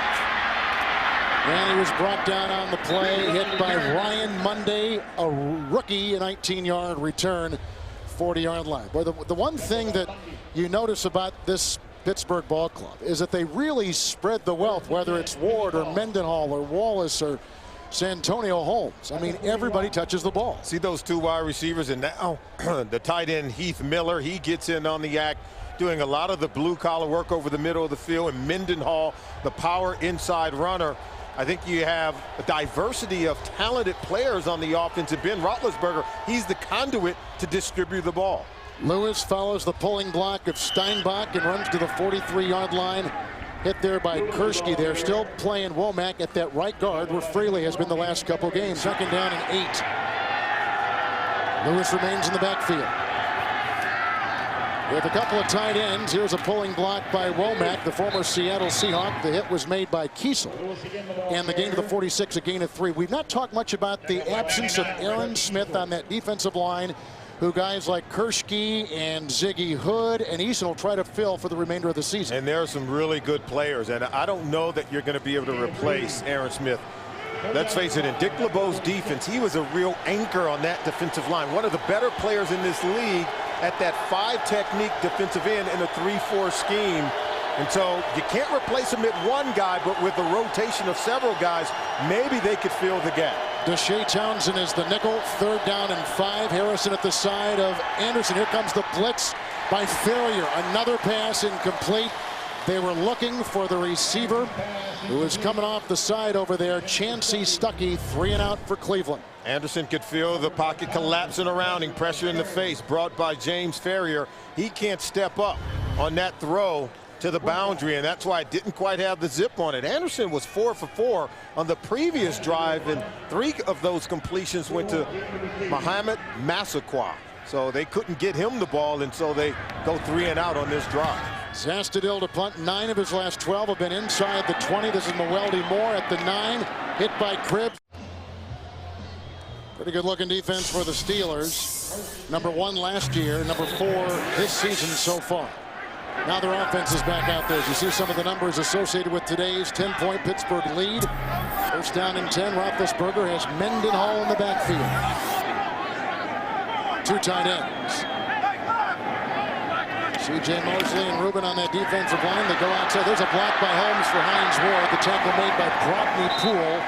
And he was brought down on the play, hit by Ryan Monday, a rookie, a 19-yard return, 40-yard line. Boy, the one thing that you notice about this Pittsburgh ball club is that they really spread the wealth, whether it's Ward or Mendenhall or Wallace or Santonio Holmes. I mean, everybody touches the ball. See those 2 wide receivers, and now the tight end Heath Miller, he gets in on the act, doing a lot of the blue-collar work over the middle of the field, and Mendenhall, the power inside runner. I think you have a diversity of talented players on the offense, and Ben Roethlisberger, he's the conduit to distribute the ball. Lewis follows the pulling block of Steinbach and runs to the 43-yard line. Hit there by Kurski. They're still playing Womack at that right guard where Fraley has been the last couple games. Second down and 8. Lewis remains in the backfield. With a couple of tight ends, here's a pulling block by Womack, the former Seattle Seahawk. The hit was made by Kiesel. And the gain to the 46, a gain of 3. We've not talked much about the absence of Aaron Smith on that defensive line who guys like Kershke and Ziggy Hood and Eason will try to fill for the remainder of the season. And there are some really good players, and I don't know that you're going to be able to replace Aaron Smith. Let's face it, in Dick LeBeau's defense, he was a real anchor on that defensive line. One of the better players in this league at that 5 technique defensive end in a 3-4 scheme. And so you can't replace him at one guy, but with the rotation of several guys, maybe they could fill the gap. Deshae Townsend is the nickel, 3rd down and 5. Harrison at the side of Anderson. Here comes the blitz by Ferrier. Another pass incomplete. They were looking for the receiver who is coming off the side over there. Chancey Stuckey, 3 and out for Cleveland. Anderson could feel the pocket collapsing around him, pressure in the face brought by James Ferrier. He can't step up on that throw to the boundary, and that's why it didn't quite have the zip on it. Anderson was 4 for 4 on the previous drive, and 3 of those completions went to Mohamed Massaquoi. So they couldn't get him the ball, and so they go 3 and out on this drive. Zastudil to punt. 9 of his last 12 have been inside the 20. This is Mewelde Moore at the 9, hit by Cribbs. Pretty good looking defense for the Steelers. Number 1 last year, number 4 this season so far. Now their offense is back out there. As you see some of the numbers associated with today's 10-point Pittsburgh lead. 1st down and 10. Roethlisberger has Mendenhall in the backfield. 2 tight ends. C.J. Mosley and Rubin on that defensive line. They go outside. There's a block by Holmes for Hines Ward. The tackle made by Brockney Poole.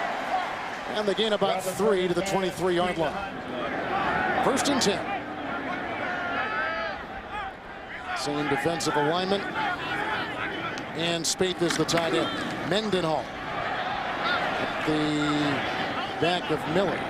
And they gain about 3 to the 23-yard line. 1st and 10. Same defensive alignment. And Spaeth is the tight end. Mendenhall at the back of Miller.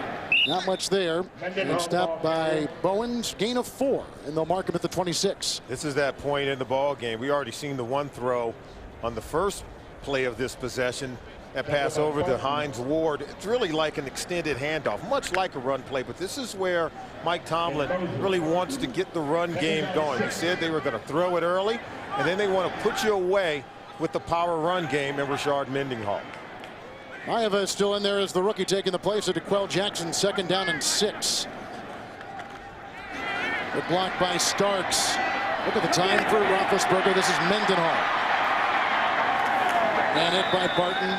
Not much there. And stopped by Bowens. Gain of 4. And they'll mark him at the 26. This is that point in the ball game. We already seen the 1 throw on the first play of this possession. That pass over to Hines Ward. It's really like an extended handoff, much like a run play. But this is where Mike Tomlin really wants to get the run game going. He said they were going to throw it early, and then they want to put you away with the power run game and Rashard Mendenhall. Maeva is still in there as the rookie, taking the place of DeQuell Jackson. 2nd down and 6. Good block by Starks. Look at the time for Roethlisberger. This is Mendenhall. And hit by Barton.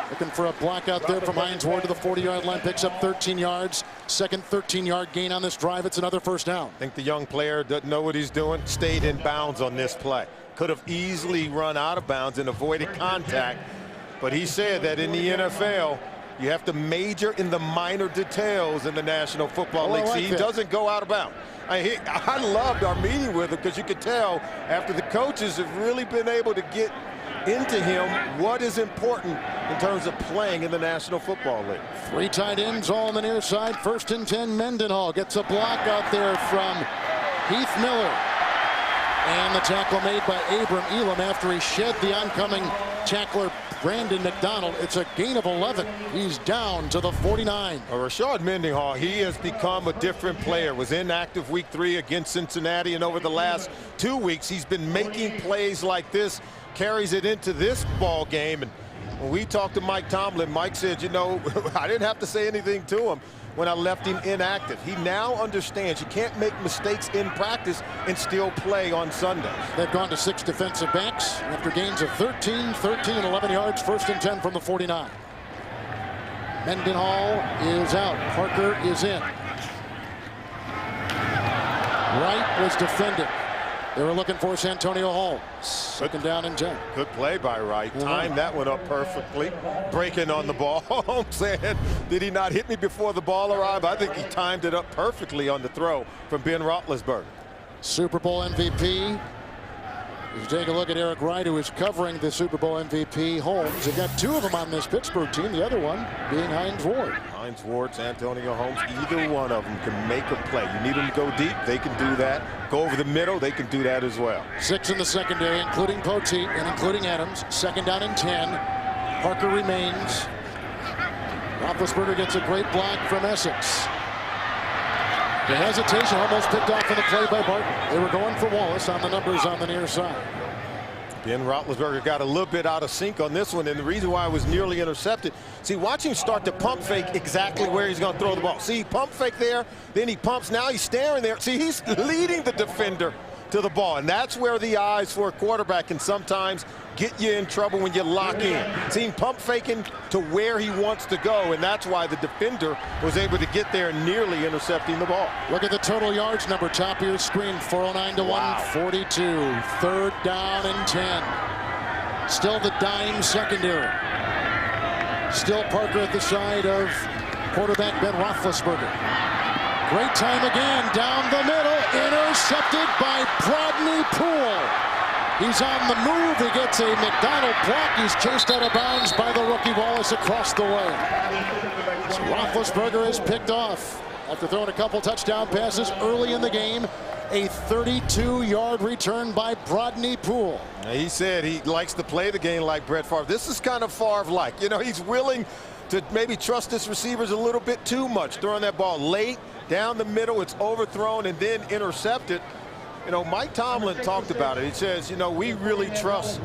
Looking for a block out there from Hines Ward to the 40-yard line. Picks up 13 yards. 2nd 13-yard gain on this drive. It's another 1st down. I think the young player doesn't know what he's doing. Stayed in bounds on this play. Could have easily run out of bounds and avoided contact. But he said that in the NFL, you have to major in the minor details in the National Football League. See, he doesn't go out of bounds. I loved our meeting with him because you could tell after the coaches have really been able to get into him what is important in terms of playing in the National Football League. 3 tight ends all on the near side. 1st and 10. Mendenhall gets a block out there from Heath Miller. And the tackle made by Abram Elam after he shed the oncoming tackler Brandon McDonald. It's a gain of 11. He's down to the 49. Rashard Mendenhall, he has become a different player. Was inactive week 3 against Cincinnati, and over the last 2 weeks he's been making plays like this. Carries it into this ball game. And when we talked to Mike Tomlin, Mike said, you know, I didn't have to say anything to him when I left him inactive. He now understands you can't make mistakes in practice and still play on Sundays. They've gone to 6 defensive backs after gains of 13, 13, and 11 yards. 1st and 10 from the 49. Mendenhall is out. Parker is in. Wright was defended. They were looking for Santonio Holmes. 2nd down and 10. Good play by Wright. Timed that one up perfectly. Breaking on the ball. Holmes saying, did he not hit me before the ball arrived? I think he timed it up perfectly on the throw from Ben Roethlisberger. Super Bowl MVP. You take a look at Eric Wright, who is covering the Super Bowl MVP. Holmes. They've got 2 of them on this Pittsburgh team. The other one being Hines Ward. Hines Ward, Santonio Holmes, either one of them can make a play. You need them to go deep, they can do that. Go over the middle, they can do that as well. 6 in the secondary, including Poteet and including Adams. 2nd down and 10. Parker remains. Roethlisberger gets a great block from Essex. The hesitation almost picked off on the play by Barton. They were going for Wallace on the numbers on the near side. Ben Roethlisberger got a little bit out of sync on this one, and the reason why it was nearly intercepted. See, watch him start to pump fake exactly where he's going to throw the ball. See, he pump fake there, then he pumps. Now he's staring there. See, he's leading the defender to the ball, and that's where the eyes for a quarterback can sometimes get you in trouble when you lock in. See him pump faking to where he wants to go, and that's why the defender was able to get there, nearly intercepting the ball. Look at the total yards number, top of your screen, 409 to 142. Third down and 10. Still the dime secondary. Still Parker at the side of quarterback Ben Roethlisberger. Great time again, down the middle, intercepted by Brodney Poole. He's on the move, he gets a McDonald block, he's chased out of bounds by the rookie Wallace across the way. So Roethlisberger is picked off after throwing a couple touchdown passes early in the game. A 32-yard return by Brodney Poole. He said he likes to play the game like Brett Favre. This is kind of Favre-like. You know, he's willing to maybe trust his receivers a little bit too much, throwing that ball late, down the middle, it's overthrown and then intercepted. You know, Mike Tomlin talked about it. He says, you know, we really trust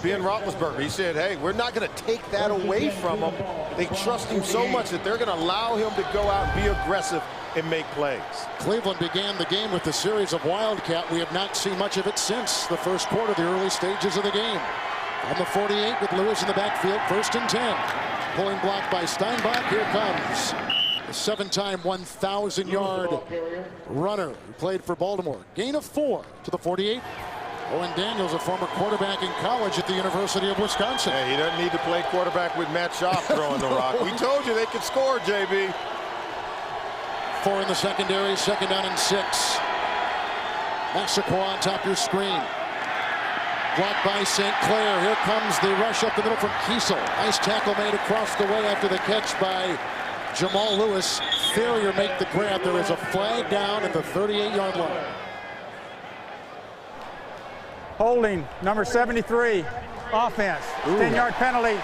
Ben Roethlisberger. He said, hey, we're not going to take that away from him. They trust him so much that they're going to allow him to go out and be aggressive and make plays. Cleveland began the game with a series of wildcat. We have not seen much of it since the first quarter, the early stages of the game. On the 48 with Lewis in the backfield, 1st and 10. Pulling block by Steinbach. Here comes a 7-time 1,000-yard runner who played for Baltimore. Gain of 4 to the 48. Owen Daniels, a former quarterback in college at the University of Wisconsin. Hey, he doesn't need to play quarterback with Matt Schaub throwing the rock. We told you they could score, JB. 4 in the secondary, 2nd down and 6. Massaquoi on top of your screen. Blocked by St. Clair. Here comes the rush up the middle from Kiesel. Nice tackle made across the way after the catch by Jamal Lewis. Ferrier make the grab. There is a flag down at the 38-yard line. Holding, number 73, offense. 10-yard penalty.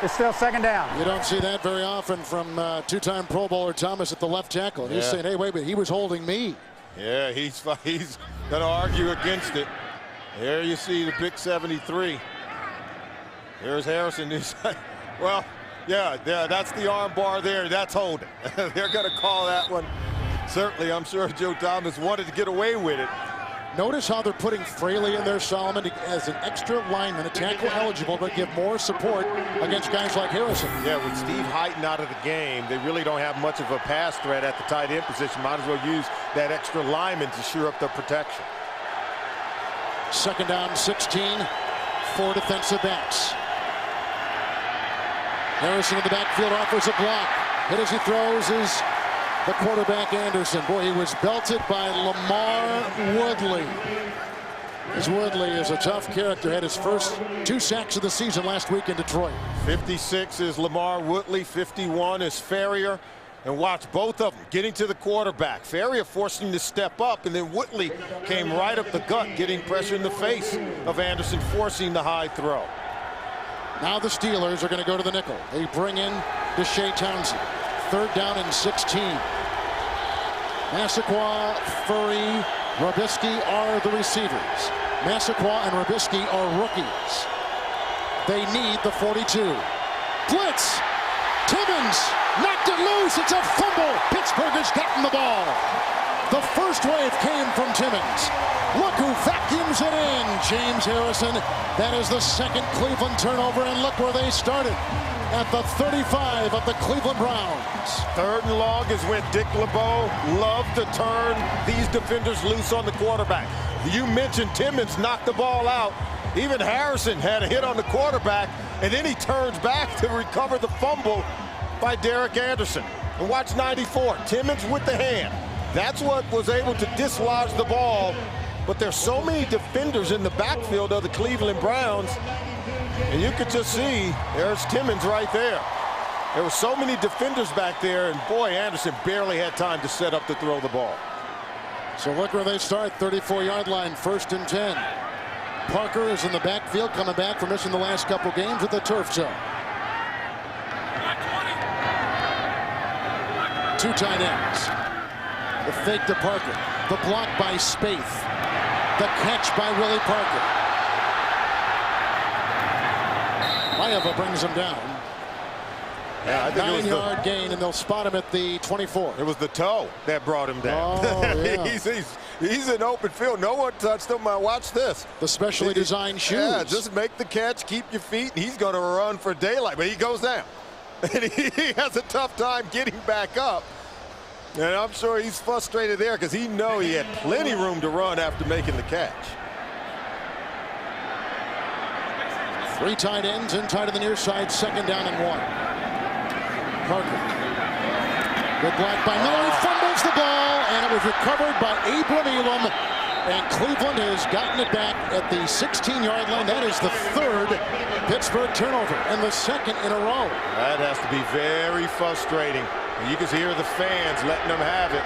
It's still 2nd down. You don't see that very often from 2-time Pro Bowler Thomas at the left tackle. He's saying, hey, wait a minute, he was holding me. Yeah, he's going to argue against it. There you see the big 73. Here's Harrison. Well, yeah, that's the arm bar there. That's holding. They're going to call that one. Certainly, I'm sure Joe Thomas wanted to get away with it. Notice how they're putting Fraley in there, Solomon, as an extra lineman, a tackle eligible, but give more support against guys like Harrison. Yeah, with Steve Heighton out of the game, they really don't have much of a pass threat at the tight end position. Might as well use that extra lineman to shore up the protection. 2nd down, 16, 4 defensive backs. Harrison in the backfield offers a block. Hit as he throws is the quarterback Anderson. Boy, he was belted by Lamar Woodley. As Woodley is a tough character. Had his first 2 sacks of the season last week in Detroit. 56 is Lamar Woodley. 51 is Ferrier. And watch both of them getting to the quarterback. Ferrier forced him to step up, and then Woodley came right up the gut, getting pressure in the face of Anderson, forcing the high throw. Now the Steelers are going to go to the nickel. They bring in Deshae Townsend. 3rd down and 16. Massaquoi, Furry, Robisky are the receivers. Massaquoi and Robisky are rookies. They need the 42. Blitz. Timmons knocked it loose. It's a fumble. Pittsburgh has gotten the ball. The first wave came from Timmons. Look who vacuums it in. James Harrison. That is the 2nd Cleveland turnover, and look where they started. At the 35 of the Cleveland Browns. 3rd and long is when Dick LeBeau loved to turn these defenders loose on the quarterback. You mentioned Timmons knocked the ball out. Even Harrison had a hit on the quarterback, and then he turns back to recover the fumble by Derek Anderson. And watch 94, Timmons with the hand. That's what was able to dislodge the ball. But there's so many defenders in the backfield of the Cleveland Browns. And you could just see, there's Timmons right there. There were so many defenders back there, and boy, Anderson barely had time to set up to throw the ball. So look where they start, 34-yard line, 1st and 10. Parker is in the backfield, coming back from missing the last couple games with the turf toe. 2 tight ends. The fake to Parker. The block by Spaeth. The catch by Willie Parker. Iova brings him down. Yeah, I think it was 9-yard gain, and they'll spot him at the 24. It was the toe that brought him down. Oh, yeah. he's in open field. No one touched him. Watch this. The specially designed shoes. Yeah, just make the catch, keep your feet, and he's going to run for daylight. But he goes down. And he has a tough time getting back up. And I'm sure he's frustrated there because he knows he had plenty room to run after making the catch. 3 tight ends inside of the near side, 2nd down and 1. Parker. Good block by Miller. He fumbles the ball, and it was recovered by Abram Elam. And Cleveland has gotten it back at the 16-yard line. That is the 3rd Pittsburgh turnover and the 2nd in a row. That has to be very frustrating. You can hear the fans letting them have it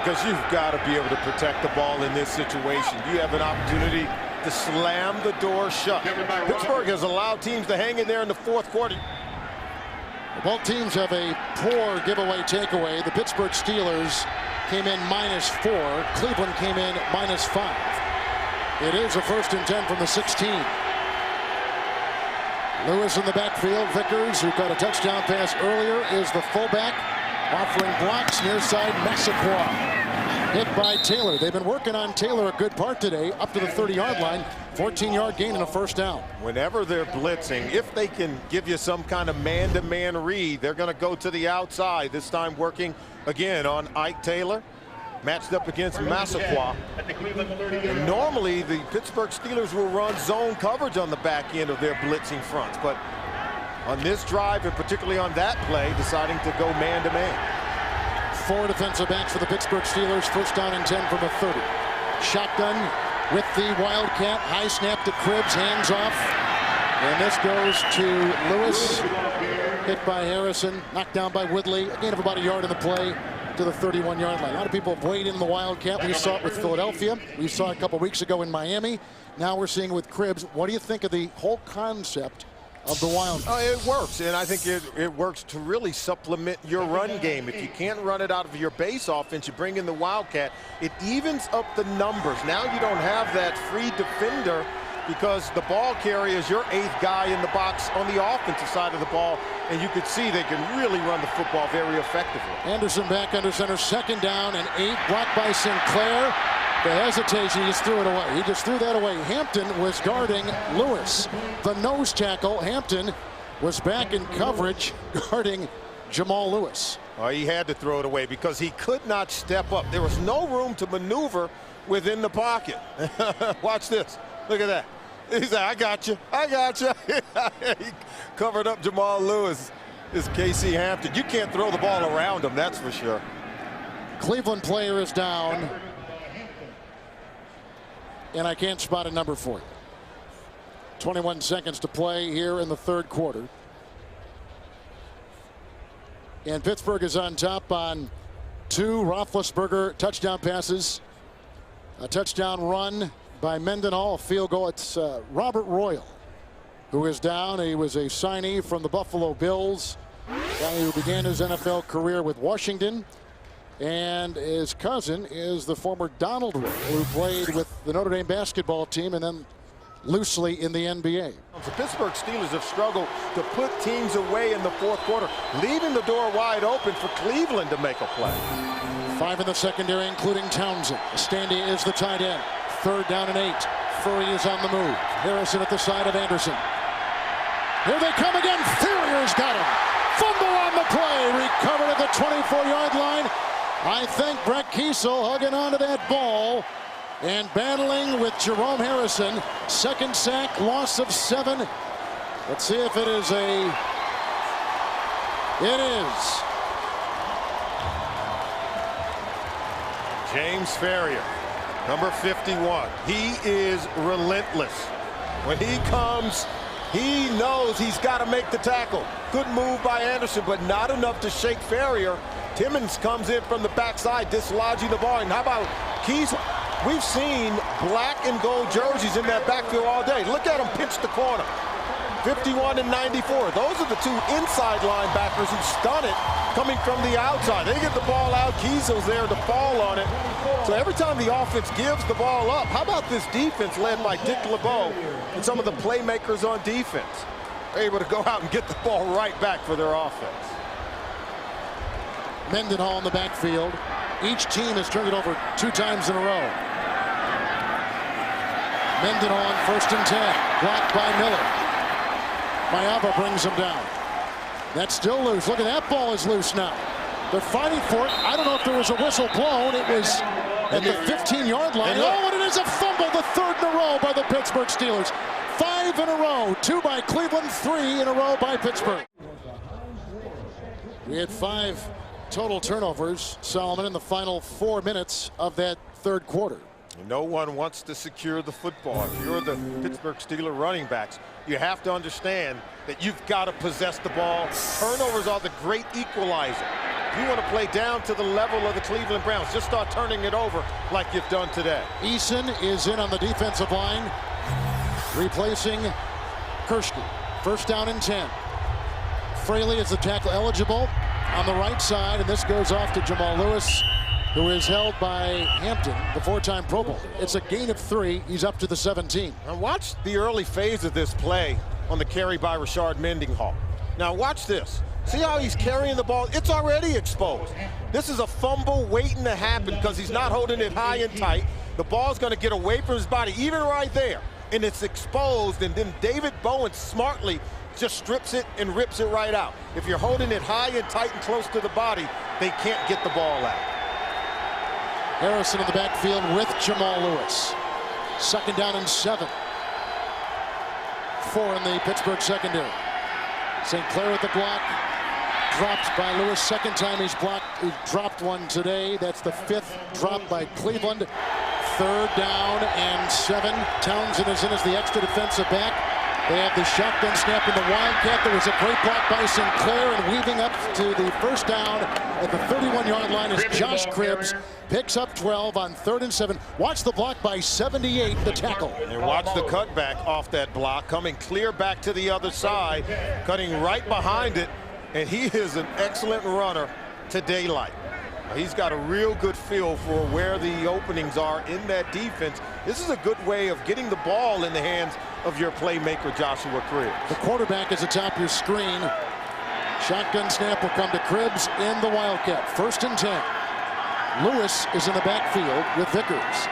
because you've got to be able to protect the ball in this situation. You have an opportunity to slam the door shut. Pittsburgh has allowed teams to hang in there in the 4th quarter. Both teams have a poor giveaway takeaway. The Pittsburgh Steelers came in -4. Cleveland came in -5. It is a 1st and 10 from the 16. Lewis in the backfield. Vickers, who got a touchdown pass earlier, is the fullback, offering blocks near side. Massaquoi hit by Taylor. They've been working on Taylor a good part today, up to the 30-yard line. 14-yard gain and a 1st down. Whenever they're blitzing, if they can give you some kind of man-to-man read, they're going to go to the outside. This time working again on Ike Taylor, matched up against Massaquoi. And normally the Pittsburgh Steelers will run zone coverage on the back end of their blitzing fronts, but on this drive and particularly on that play, deciding to go man-to-man. 4 defensive backs for the Pittsburgh Steelers. 1st down and 10 from the 30. Shotgun with the Wildcat. High snap to Cribbs, hands off. And this goes to Lewis. Hit by Harrison, knocked down by Woodley. A gain of about a yard in the play to the 31-yard line. A lot of people have weighed in the Wildcat. We saw it with Philadelphia. We saw it a couple weeks ago in Miami. Now we're seeing it with Cribbs. What do you think of the whole concept of the Wildcat? It works, and I think it works to really supplement your run game. If you can't run it out of your base offense, you bring in the Wildcat. It evens up the numbers. Now you don't have that free defender because the ball carrier is your 8th guy in the box on the offensive side of the ball, and you could see they can really run the football very effectively. Anderson back under center, 2nd down and 8, blocked by Sinclair. The hesitation, he just threw it away. He just threw that away. Hampton was guarding Lewis. The nose tackle, Hampton, was back in coverage guarding Jamal Lewis. He had to throw it away because he could not step up. There was no room to maneuver within the pocket. Watch this. Look at that. He said, I got you. I got you. He covered up Jamal Lewis. Is Casey Hampton. You can't throw the ball around him, that's for sure. Cleveland player is down. And I can't spot a number for you. 21 seconds to play here in the 3rd quarter. And Pittsburgh is on top on 2 Roethlisberger touchdown passes. A touchdown run by Mendenhall, a field goal. It's Robert Royal who is down. He was a signee from the Buffalo Bills, guy who began his NFL career with Washington. And his cousin is the former Donald Royal, who played with the Notre Dame basketball team and then loosely in the NBA. The Pittsburgh Steelers have struggled to put teams away in the 4th quarter, leaving the door wide open for Cleveland to make a play. 5 in the secondary, including Townsend. Standy is the tight end. 3rd down and 8. Furry is on the move. Harrison at the side of Anderson. Here they come again. Ferrier's got him. Fumble on the play. Recovered at the 24-yard line. I think Brett Kiesel hugging onto that ball and battling with Jerome Harrison. 2nd sack, loss of 7. Let's see if it is a... It is. James Ferrier, number 51. He is relentless. When he comes, he knows he's got to make the tackle. Good move by Anderson, but not enough to shake Ferrier. Timmons comes in from the backside, dislodging the ball. And how about Keys? We've seen black and gold jerseys in that backfield all day. Look at him pitch the corner. 51 and 94. Those are the 2 inside linebackers who stun it coming from the outside. They get the ball out. Kiesel's there to fall on it. So every time the offense gives the ball up, how about this defense led by Dick LeBeau and some of the playmakers on defense? are able to go out and get the ball right back for their offense. Mendenhall in the backfield. Each team has turned it over 2 times in a row. Mendenhall on 1st and 10. Blocked by Miller. Mayava brings him down. That's still loose. Look at that ball is loose now. They're fighting for it. I don't know if there was a whistle blown. It was at the 15-yard line. Oh, and it is a fumble. The 3rd in a row by the Pittsburgh Steelers. 5 in a row. 2 by Cleveland. 3 in a row by Pittsburgh. We had 5 total turnovers, Solomon, in the final 4 minutes of that 3rd quarter. No one wants to secure the football. If you're the Pittsburgh Steelers running backs, you have to understand that you've got to possess the ball. Turnovers are the great equalizer. If you want to play down to the level of the Cleveland Browns, just start turning it over like you've done today. Eason is in on the defensive line, replacing Kershke. 1st down and 10. Fraley is the tackle eligible on the right side, and this goes off to Jamal Lewis, who is held by Hampton, the 4-time Pro Bowl. It's a gain of 3. He's up to the 17. Now watch the early phase of this play on the carry by Rashard Mendenhall. Now watch this. See how he's carrying the ball? It's already exposed. This is a fumble waiting to happen because he's not holding it high and tight. The ball's going to get away from his body, even right there. And it's exposed, and then David Bowen smartly just strips it and rips it right out. If you're holding it high and tight and close to the body, they can't get the ball out. Harrison in the backfield with Jamal Lewis. 2nd down and 7. 4 in the Pittsburgh secondary. St. Clair with the block. Dropped by Lewis. 2nd time he's blocked. He dropped one today. That's the 5th drop by Cleveland. 3rd down and 7. Townsend is in as the extra defensive back. They have the shotgun snap in the Wildcat. There was a great block by St. Clair, and weaving up to the 1st down at the 31-yard line is Josh Cribbs. Picks up 12 on 3rd and 7. Watch the block by 78, the tackle. And watch the cutback off that block, coming clear back to the other side, cutting right behind it, and he is an excellent runner to daylight. He's got a real good feel for where the openings are in that defense. This is a good way of getting the ball in the hands of your playmaker, Joshua Cribbs. The quarterback is atop your screen. Shotgun snap will come to Cribbs in the Wildcat. 1st and 10. Lewis is in the backfield with Vickers.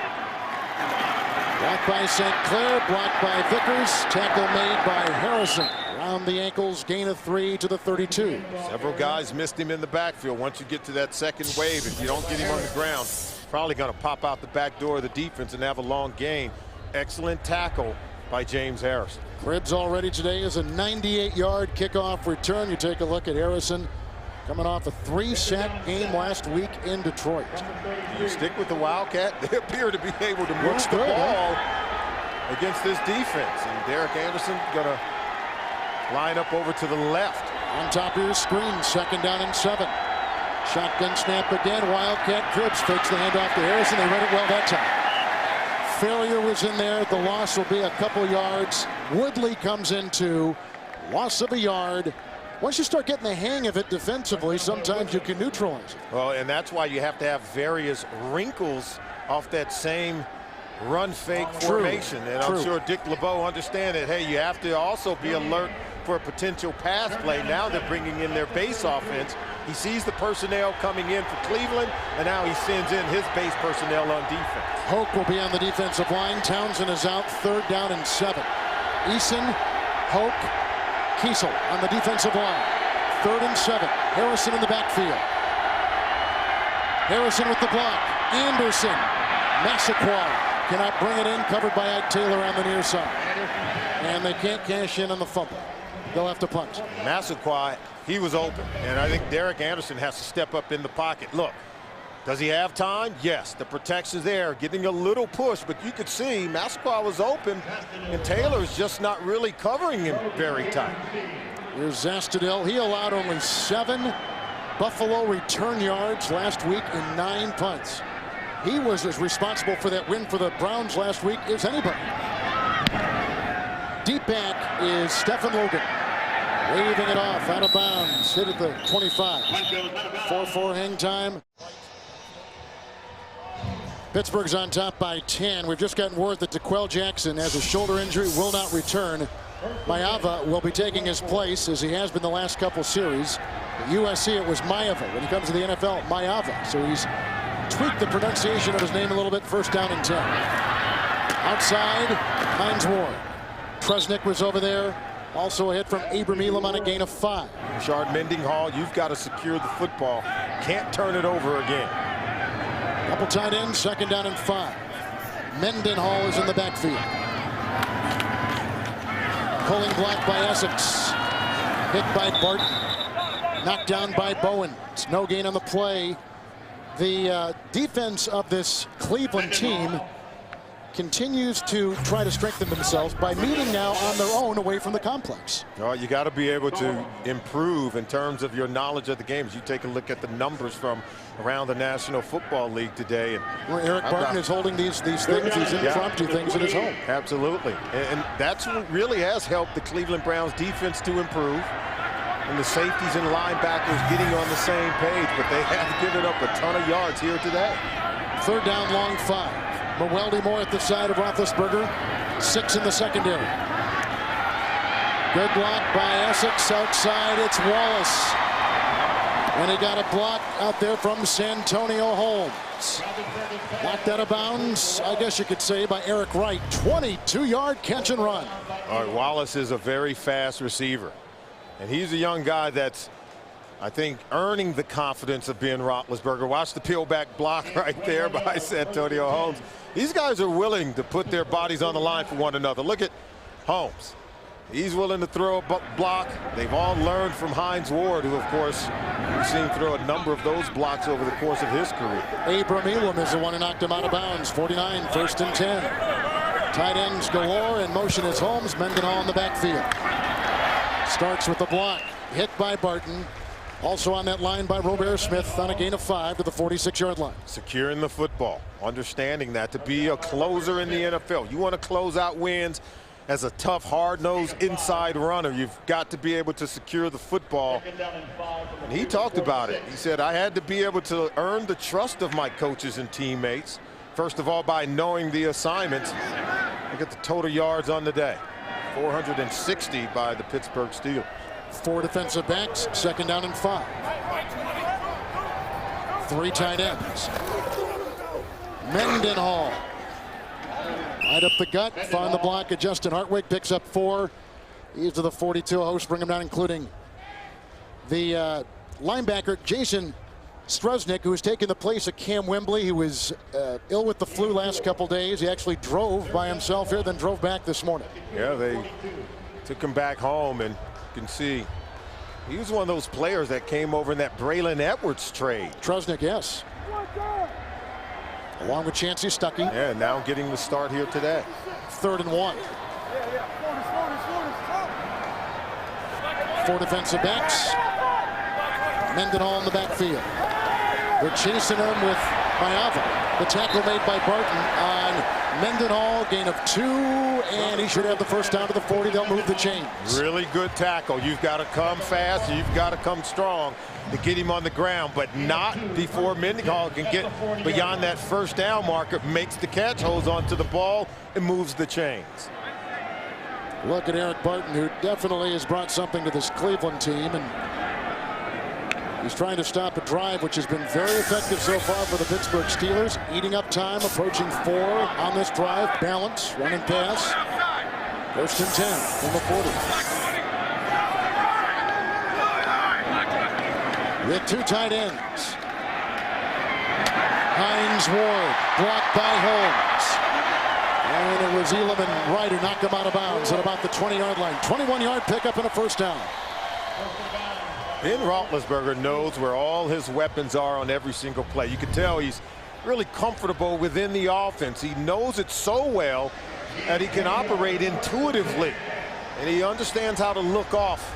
Blocked by St. Clair, blocked by Vickers. Tackle made by Harrison. Around the ankles, gain of 3 to the 32. Several guys missed him in the backfield. Once you get to that 2nd wave, if you don't get him on the ground, probably going to pop out the back door of the defense and have a long gain. Excellent tackle by James Harrison. Cribbs already today is a 98-yard kickoff return. You take a look at Harrison coming off a 3-sack game last week in Detroit. You stick with the Wildcat. They appear to be able to move the ball against this defense. And Derek Anderson going to line up over to the left. On top of your screen, 2nd down and 7. Shotgun snap again. Wildcat. Cribbs fakes the handoff to Harrison. They read it well that time. Failure was in there. The loss will be a couple yards. Woodley comes into loss of a yard. Once you start getting the hang of it defensively, sometimes you can neutralize it. Well, and that's why you have to have various wrinkles off that same run fake formation. And I'm sure Dick LeBeau understands that, hey, you have to also be alert for a potential pass play. Now they're bringing in their base offense. He sees the personnel coming in for Cleveland, and now he sends in his base personnel on defense. Hoke will be on the defensive line. Townsend is out. 3rd down and 7. Eason, Hoke, Kiesel on the defensive line. 3rd and 7. Harrison in the backfield. Harrison with the block. Anderson. Massaquoi cannot bring it in. Covered by Ike Taylor on the near side. And they can't cash in on the fumble. They'll have to punt. Massaquoi, he was open. And I think Derek Anderson has to step up in the pocket. Look, does he have time? Yes. The protection's there, getting a little push. But you could see Massaquoi was open, and Taylor's just not really covering him very tight. Here's Zastudil. He allowed only 7 Buffalo return yards last week in 9 punts. He was as responsible for that win for the Browns last week as anybody. Deep back is Stephen Logan. Waving it off, out of bounds, hit at the 25. 4-4 hang time. Pittsburgh's on top by 10. We've just gotten word that DeQuell Jackson has a shoulder injury, will not return Maeva will be taking his place, as he has been the last couple series. At USC, it was Maeva. When he comes to the NFL, Maeva. So he's tweaked the pronunciation of his name a little bit. First down and 10. Outside, Hines Ward. Tresnick was over there. Also a hit from Abram Elam on a gain of 5. Rashard Mendenhall, you've got to secure the football. Can't turn it over again. Couple tight ends, second down and 5. Mendenhall is in the backfield. Pulling block by Essex. Hit by Barton. Knocked down by Bowen. It's no gain on the play. The defense of this Cleveland team continues to try to strengthen themselves by meeting now on their own away from the complex. Well, you got to be able to improve in terms of your knowledge of the games. You take a look at the numbers from around the National Football League today. Where Eric Barton is holding these things, these impromptu things at his home. Absolutely. And that's what really has helped the Cleveland Browns defense to improve. And the safeties and linebackers getting on the same page, but they have given up a ton of yards here today. Third down, long 5. Mewelde Moore at the side of Roethlisberger. 6 in the secondary. Good block by Essex. Outside, it's Wallace. And he got a block out there from Santonio Holmes. Knocked out of bounds, I guess you could say, by Eric Wright. 22-yard catch and run. All right, Wallace is a very fast receiver. And he's a young guy that's, I think, earning the confidence of Ben Roethlisberger. Watch the peel back block right there by Santonio Holmes. These guys are willing to put their bodies on the line for one another. Look at Holmes. He's willing to throw a block. They've all learned from Hines Ward, who, of course, we've seen throw a number of those blocks over the course of his career. Abram Elam is the one who knocked him out of bounds. 49, first and 10. Tight ends galore. In motion is Holmes. Mendenhall in the backfield. Starts with the block. Hit by Barton. Also on that line by Robert Smith on a gain of 5 to the 46-yard line. Securing the football. Understanding that to be a closer in the NFL, you want to close out wins as a tough, hard-nosed inside runner. You've got to be able to secure the football. And he talked about it. He said, I had to be able to earn the trust of my coaches and teammates. First of all, by knowing the assignments. Look at the total yards on the day. 460 by the Pittsburgh Steelers. 4 defensive backs, second down and 5. 3 tight ends. Mendenhall. Right up the gut, found the block of Justin Hartwig, picks up 4. He's to the 42. Hosts bring him down, including the linebacker, Jason Struznik, who has taken the place of Cam Wembley, who was ill with the flu last couple days. He actually drove by himself here, then drove back this morning. Yeah, they took him back home, and you can see he was one of those players that came over in that Braylon Edwards trade. Struznik, yes. Along with Chancey Stuckey. Yeah, now getting the start here today. 3rd and 1. 4 defensive backs. Mendenhall in the backfield. They're chasing him with Maeva. The tackle made by Barton on Mendenhall. Gain of 2, and he should have the first down to the 40. They'll move the chains. Really good tackle. You've got to come fast. You've got to come strong to get him on the ground, but not before Mendenhall can get beyond that first down marker, makes the catch, holds on to the ball, and moves the chains. Look at Eric Barton, who definitely has brought something to this Cleveland team, and he's trying to stop a drive which has been very effective so far for the Pittsburgh Steelers. Eating up time, approaching 4 on this drive. Balance, running pass. 1st and 10 from the 40. With 2 tight ends. Hines Ward, blocked by Holmes. And it was Elam and Wright who knocked him out of bounds at about the 20-yard line. 21-yard pickup and a first down. Ben Roethlisberger knows where all his weapons are on every single play. You can tell he's really comfortable within the offense. He knows it so well that he can operate intuitively. And he understands how to look off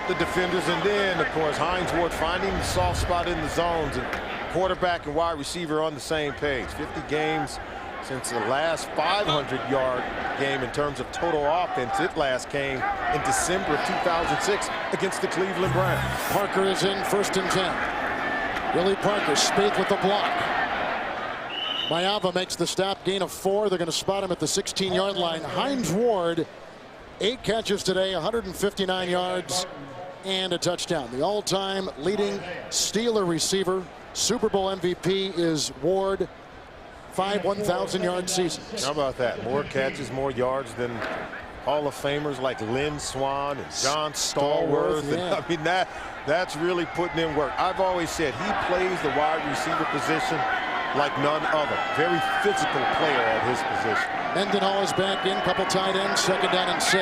the defenders. And then, of course, Hines Ward finding the soft spot in the zones. And quarterback and wide receiver on the same page. 50 games since the last 500-yard game in terms of total offense. It last came in December of 2006 against the Cleveland Browns. Parker is in, 1st and 10. Billy Parker, Spaeth with the block. Maeva makes the stop, gain of 4. They're going to spot him at the 16-yard line. Hines Ward 8 catches today, 159 yards, and a touchdown. The all-time leading Steeler receiver, Super Bowl MVP, is Ward. 5 1,000-yard seasons. How about that? More catches, more yards than Hall of Famers like Lynn Swann and John Stallworth. Yeah. I mean, that's really putting in work. I've always said he plays the wide receiver position like none other. Very physical player at his position. Mendenhall is back in, couple tight ends, 2nd down and 6.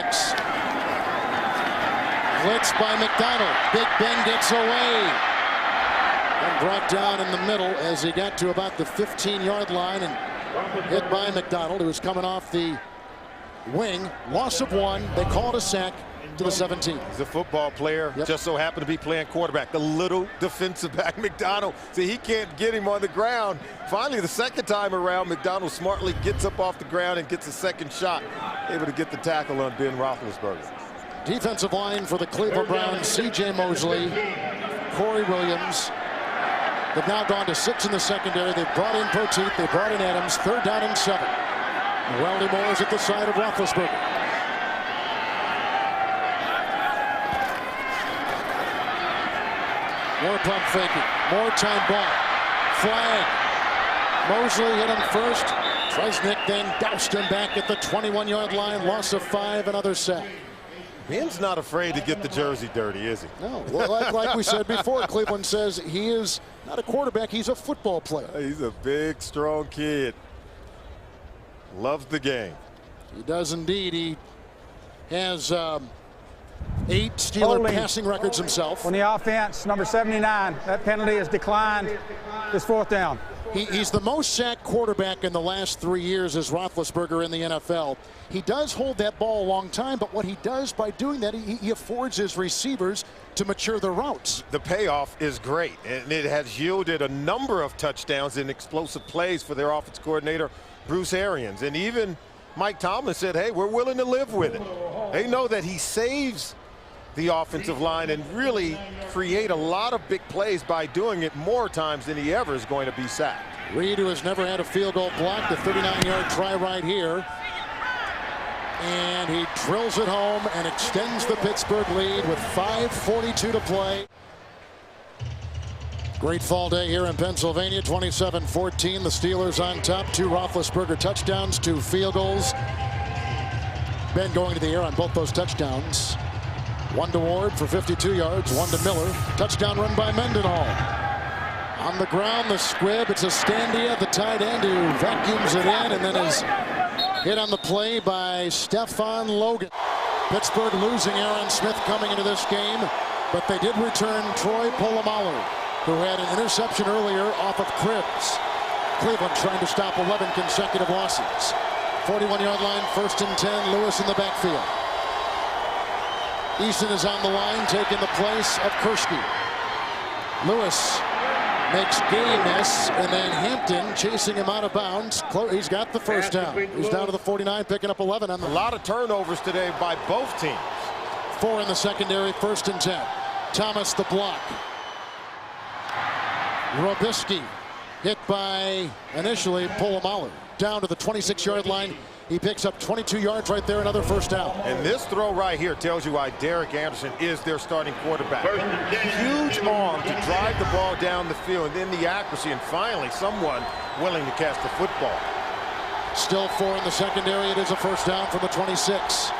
Blitz by McDonald. Big Ben gets away. And brought down in the middle as he got to about the 15-yard line and hit by McDonald, who was coming off the wing. Loss of 1. They call it a sack to the 17. He's a football player. Yep. Just so happened to be playing quarterback. The little defensive back, McDonald. See, he can't get him on the ground. Finally, the second time around, McDonald smartly gets up off the ground and gets a second shot. Able to get the tackle on Ben Roethlisberger. Defensive line for the Cleveland Browns, C.J. Mosley, Corey Williams. They've now gone to 6 in the secondary. They've brought in Poteet. They brought in Adams. 3rd down and 7. Weldy Moore is at the side of Roethlisberger. More pump faking. More time ball. Flag. Mosley hit him first. Tresnick then doused him back at the 21-yard line. Loss of 5, another sack. Ben's not afraid to get the jersey dirty, is he? No, well, like we said before, Cleveland says he is not a quarterback, he's a football player. He's a big, strong kid. Loves the game. He does indeed. He has 8 Steeler passing records himself. On the offense, number 79, that penalty is declined. This 4th down. He's the most sacked quarterback in the last 3 years as Roethlisberger in the NFL. He does hold that ball a long time, but what he does by doing that, he affords his receivers to mature their routes. The payoff is great, and it has yielded a number of touchdowns and explosive plays for their offense coordinator, Bruce Arians. And even Mike Tomlin said, hey, we're willing to live with it. They know that he saves the offensive line and really create a lot of big plays by doing it more times than he ever is going to be sacked. Reed, who has never had a field goal blocked, a 39-yard try right here. And he drills it home and extends the Pittsburgh lead with 5:42 to play. Great fall day here in Pennsylvania, 27-14. The Steelers on top. 2 Roethlisberger touchdowns, 2 field goals. Ben going to the air on both those touchdowns. 1 to Ward for 52 yards, 1 to Miller. Touchdown run by Mendenhall. On the ground, the squib. It's a Standia, the tight end, who vacuums it in and then is hit on the play by Stefan Logan. Pittsburgh losing Aaron Smith coming into this game, but they did return Troy Polamalu, who had an interception earlier off of Cribbs. Cleveland trying to stop 11 consecutive losses. 41-yard line, 1st and 10, Lewis in the backfield. Easton is on the line, taking the place of Kursky. Lewis makes Gay miss, and then Hampton chasing him out of bounds. He's got the 1st down. He's down to the 49, picking up 11 on the. A lot of turnovers today by both teams. 4 in the secondary, 1st and 10. Thomas the block. Robisky hit by initially Polamalu. Down to the 26-yard line. He picks up 22 yards right there, another 1st down. And this throw right here tells you why Derek Anderson is their starting quarterback. Huge arm to drive the ball down the field, and then the accuracy, and finally someone willing to catch the football. Still 4 in the secondary. It is a 1st down from the 26.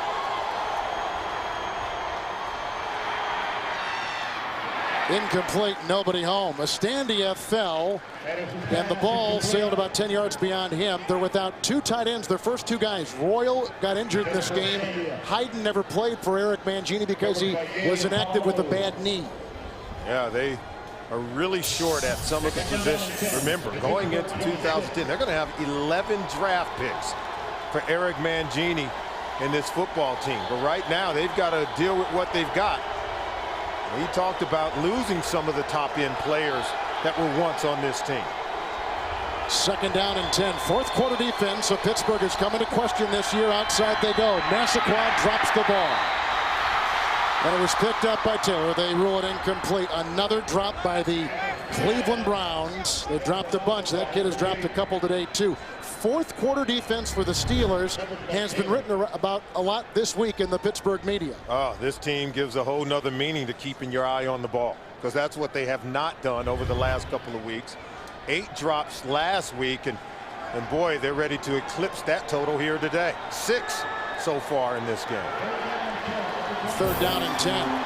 Incomplete, nobody home. Estandia fell, and the ball sailed about 10 yards beyond him. They're without 2 tight ends, their first 2 guys. Royal got injured in this game. Hayden never played for Eric Mangini because he was inactive with a bad knee. Yeah, they are really short at some of the positions. Remember, going into 2010, they're going to have 11 draft picks for Eric Mangini in this football team. But right now, they've got to deal with what they've got. He talked about losing some of the top-end players that were once on this team. 2nd down and 10. 4th quarter defense, so Pittsburgh is coming to question this year. Outside they go. Massaquoi drops the ball. And it was picked up by Taylor. They rule it incomplete. Another drop by the Cleveland Browns. They dropped a bunch. That kid has dropped a couple today, too. fourth quarter defense for the Steelers has been written about a lot this week in the Pittsburgh media. Oh, this team gives a whole nother meaning to keeping your eye on the ball, because that's what they have not done over the last couple of weeks. 8 drops last week, and boy, they're ready to eclipse that total here today. 6 so far in this game. 3rd down and 10.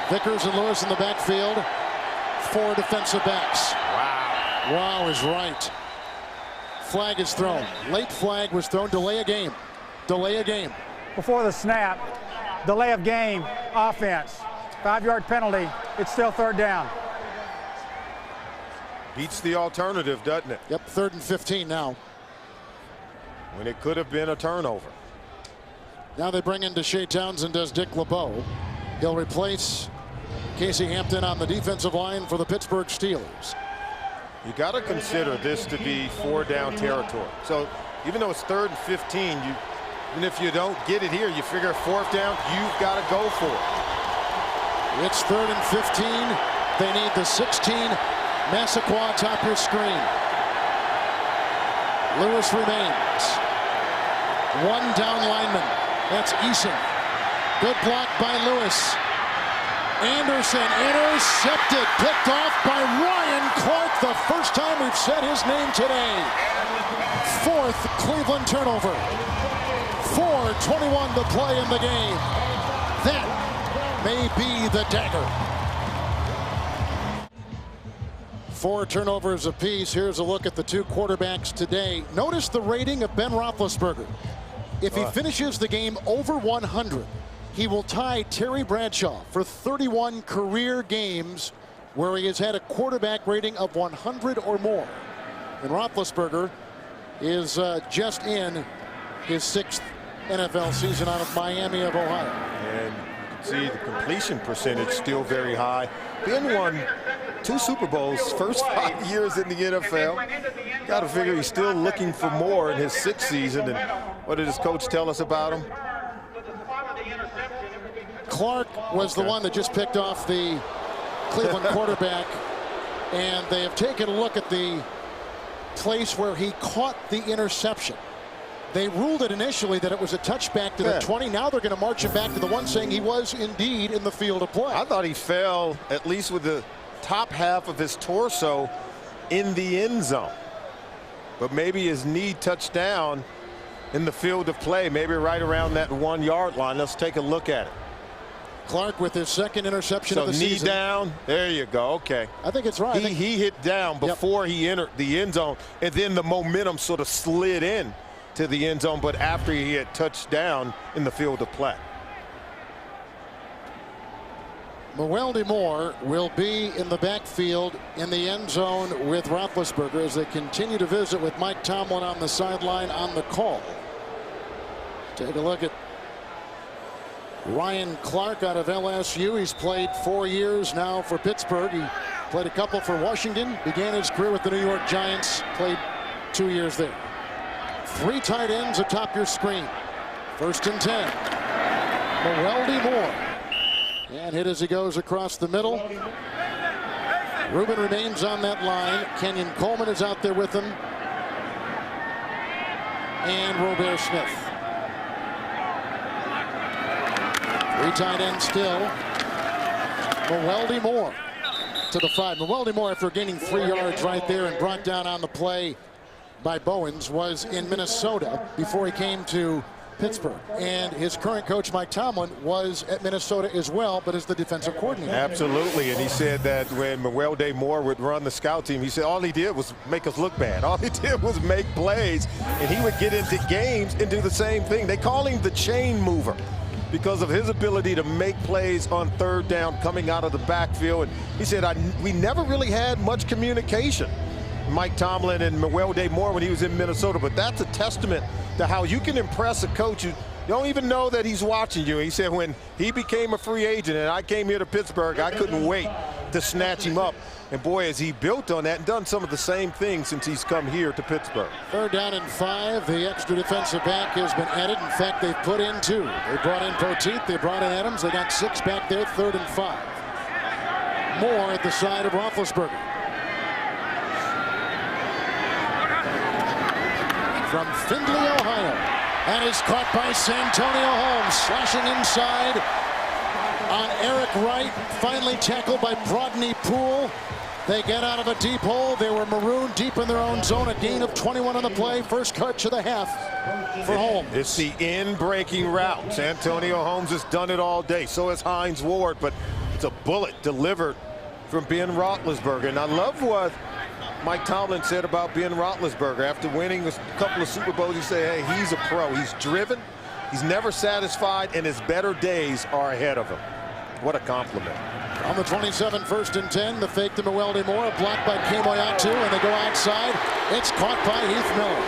Vickers and Lewis in the backfield. 4 defensive backs. Wow. Wow is right. Flag is thrown. Late flag was thrown. Delay a game. Delay a game. Before the snap, delay of game, offense. 5-yard penalty. It's still 3rd down. Beats the alternative, doesn't it? Yep, 3rd and 15 now. When it could have been a turnover. Now they bring in Deshae Townsend as Dick LeBeau. He'll replace Casey Hampton on the defensive line for the Pittsburgh Steelers. You got to consider this to be 4-down territory. So even though it's 3rd and 15, even if you don't get it here, you figure 4th down, you've got to go for it. It's 3rd and 15. They need the 16. Massaquoi top your screen. Lewis remains. 1 down lineman. That's Eason. Good block by Lewis. Anderson intercepted, picked off by Ryan Clark. The first time we've said his name today. 4th Cleveland turnover. 4:21 to play in the game. That may be the dagger. 4 turnovers apiece. Here's a look at the 2 quarterbacks today. Notice the rating of Ben Roethlisberger. If he finishes the game over 100, he will tie Terry Bradshaw for 31 career games where he has had a quarterback rating of 100 or more. And Roethlisberger is just in his 6th NFL season out of Miami of Ohio. And you can see the completion percentage still very high. Ben won 2 Super Bowls first 5 years in the NFL. Got to figure he's still looking for more in his 6th season. And what did his coach tell us about him? Clark was the one that just picked off the Cleveland quarterback, and they have taken a look at the place where he caught the interception. They ruled it initially that it was a touchback to the 20. Now they're going to march him back to the 1, saying he was indeed in the field of play. I thought he fell at least with the top half of his torso in the end zone, but maybe his knee touched down in the field of play, maybe right around that 1-yard line. Let's take a look at it. Clark with his 2nd interception of the knee season. Down. There you go. Okay. I think it's right. He hit down before he entered the end zone, and then the momentum sort of slid in to the end zone, but after he had touched down in the field of play. Mewelde Moore will be in the backfield in the end zone with Roethlisberger as they continue to visit with Mike Tomlin on the sideline on the call. Take a look at Ryan Clark out of LSU. He's played 4 years now for Pittsburgh. He played a couple for Washington, began his career with the New York Giants, played 2 years there. 3 tight ends atop your screen. 1st and 10. Mewelde Moore. And hit as he goes across the middle. Rubin remains on that line. Kenyon Coleman is out there with him. And Robert Smith. 3 tight ends still. Mewelde Moore to the 5. Mewelde Moore, after gaining 3 yards right there and brought down on the play by Bowens, was in Minnesota before he came to Pittsburgh. And his current coach, Mike Tomlin, was at Minnesota as well, but as the defensive coordinator. Absolutely. And he said that when Mewelde Moore would run the scout team, he said all he did was make us look bad. All he did was make plays, and he would get into games and do the same thing. They call him the chain mover because of his ability to make plays on 3rd down coming out of the backfield. And he said, we never really had much communication, Mike Tomlin and Mewelde Moore, when he was in Minnesota. But that's a testament to how you can impress a coach. You don't even know that he's watching you. He said when he became a free agent and I came here to Pittsburgh, I couldn't wait to snatch him up. And boy, has he built on that and done some of the same things since he's come here to Pittsburgh. 3rd down and 5. The extra defensive back has been added. In fact, they've put in 2. They brought in Poteet. They brought in Adams. They got 6 back there. 3rd and 5. Moore at the side of Roethlisberger. From Findlay, Ohio. And is caught by Santonio Holmes. Slashing inside on Eric Wright. Finally tackled by Brodney Poole. They get out of a deep hole. They were marooned deep in their own zone. A gain of 21 on the play. First catch of the half for Holmes. It's the in-breaking route. Santonio Holmes has done it all day. So has Hines Ward. But it's a bullet delivered from Ben Roethlisberger. And I love what Mike Tomlin said about Ben Roethlisberger. After winning a couple of Super Bowls, he said, hey, he's a pro. He's driven. He's never satisfied. And his better days are ahead of him. What a compliment. On the 27, 1st and 10, the fake to Mewelde Moore, blocked by Kemoeatu, and they go outside. It's caught by Heath Miller.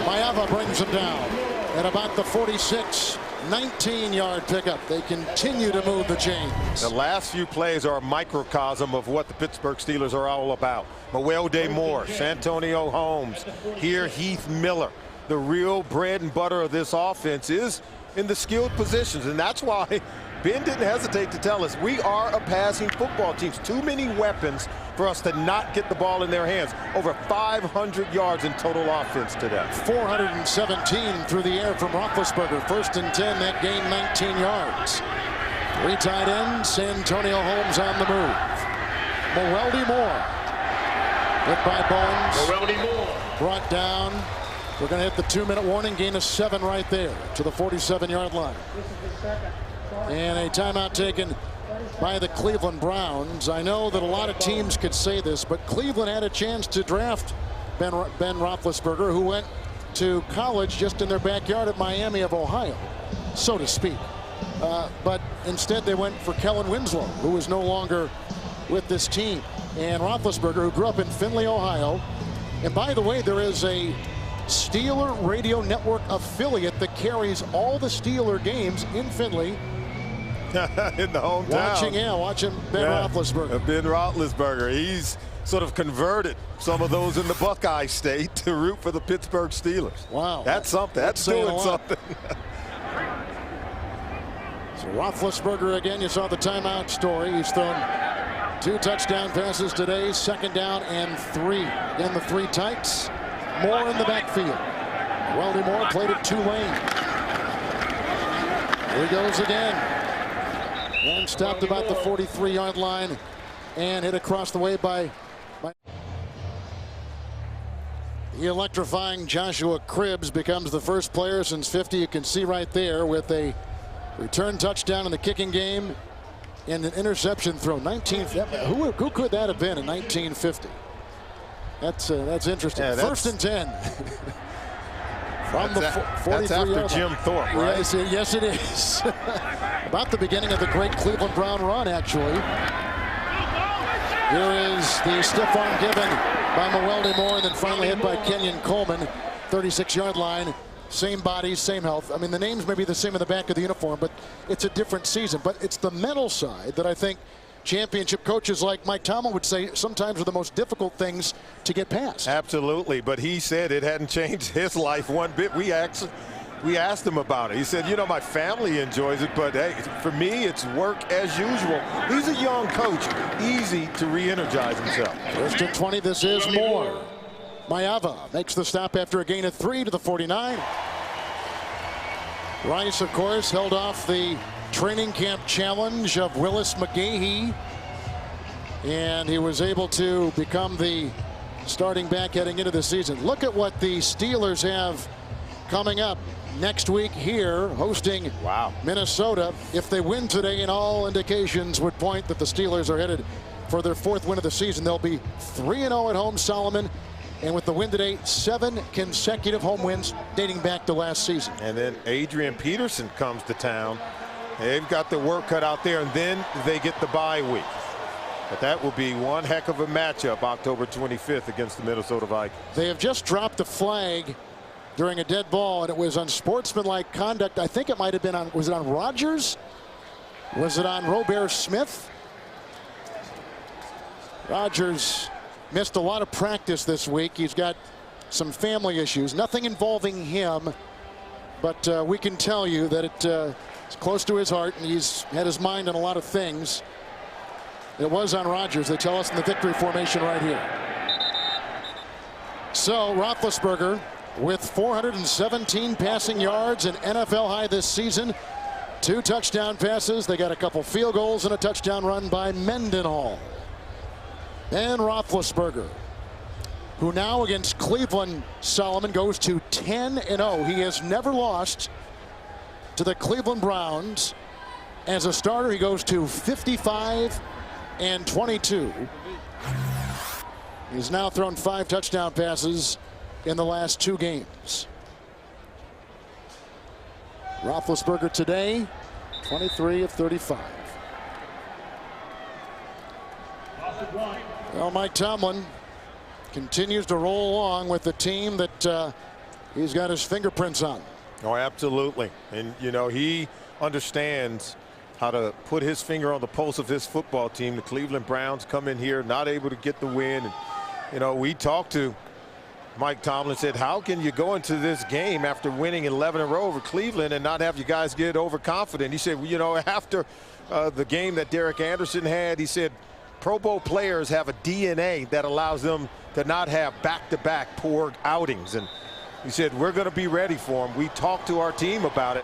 Maiava brings him down at about the 46, 19-yard pickup. They continue to move the chains. The last few plays are a microcosm of what the Pittsburgh Steelers are all about. Mewelde Moore, Santonio Holmes, here Heath Miller. The real bread and butter of this offense is in the skilled positions, and that's why Ben didn't hesitate to tell us we are a passing football team. Too many weapons for us to not get the ball in their hands. Over 500 yards in total offense today. 417 through the air from Roethlisberger. 1st and 10, that gained 19 yards. 3 tight ends, Santonio Holmes on the move. Mewelde Moore. Hit by Bowens. Mewelde Moore. Brought down. We're going to hit the 2-minute warning. Gain of 7 right there to the 47-yard line. And a timeout taken by the Cleveland Browns. I know that a lot of teams could say this, but Cleveland had a chance to draft Ben Roethlisberger, who went to college just in their backyard at Miami of Ohio, so to speak. But instead they went for Kellen Winslow, who is no longer with this team. And Roethlisberger, who grew up in Findlay, Ohio. And by the way, there is a Steeler Radio Network affiliate that carries all the Steeler games in Findlay. In the hometown. Watching Ben Roethlisberger. Ben Roethlisberger. He's sort of converted some of those in the Buckeye State to root for the Pittsburgh Steelers. Wow. That's something. That's doing something. So Roethlisberger again, you saw the timeout story. He's thrown 2 touchdown passes today, 2nd down and 3. Again, the 3 tights. Moore in the backfield. Mewelde Moore played at Tulane. Here he goes again. And stopped about the 43-yard line and hit across the way by the electrifying Joshua Cribbs. Becomes the first player since 50. You can see right there with a return touchdown in the kicking game and an interception throw. Who could that have been in 1950? That's interesting. Yeah, 1st and 10. From the 43-yard That's after Jim Thorpe, right? Yes, it is. About the beginning of the great Cleveland Brown run, actually. Here is the stiff arm given by Mewelde Moore, and then finally hit by Kenyon Coleman. 36-yard line. Same bodies, same health. I mean, the names may be the same in the back of the uniform, but it's a different season. But it's the mental side that I think championship coaches like Mike Tomlin would say sometimes are the most difficult things to get past. Absolutely, but he said it hadn't changed his life one bit. We asked him about it. He said, you know, my family enjoys it, but hey, for me, it's work as usual. He's a young coach, easy to re-energize himself. 1st and 20, this is Moore. Maiava makes the stop after a gain of 3 to the 49. Rice, of course, held off the training camp challenge of Willis McGahee, and he was able to become the starting back heading into the season. Look at what the Steelers have coming up next week here, hosting Minnesota. If they win today, and all indications would point that the Steelers are headed for their 4th win of the season, they'll be 3-0 at home, Solomon. And with the win today, 7 consecutive home wins dating back to last season. And then Adrian Peterson comes to town. They've got the work cut out there, and then they get the bye week. But that will be one heck of a matchup October 25th against the Minnesota Vikings. They have just dropped a flag during a dead ball, and it was unsportsmanlike conduct. I think it might have been on, was it on Rodgers? Was it on Robert Smith? Rodgers missed a lot of practice this week. He's got some family issues, nothing involving him, but we can tell you that it's close to his heart, and he's had his mind on a lot of things. It was on Rodgers. They tell us in the victory formation right here. So Roethlisberger with 417 passing yards, an NFL high this season. 2 touchdown passes. They got a couple field goals and a touchdown run by Mendenhall. And Roethlisberger, who now against Cleveland, Solomon, goes to 10-0. He has never lost to the Cleveland Browns. As a starter, he goes to 55-22. He's now thrown 5 touchdown passes in the last 2 games. Roethlisberger today, 23 of 35. Well, Mike Tomlin continues to roll along with the team that he's got his fingerprints on. Oh, absolutely. And, you know, he understands how to put his finger on the pulse of his football team. The Cleveland Browns come in here not able to get the win. And, you know, we talked to Mike Tomlin, said, how can you go into this game after winning 11 in a row over Cleveland and not have you guys get overconfident? He said, well, you know, after the game that Derek Anderson had, he said, Pro Bowl players have a DNA that allows them to not have back-to-back poor outings. And he said, we're going to be ready for them. We talked to our team about it.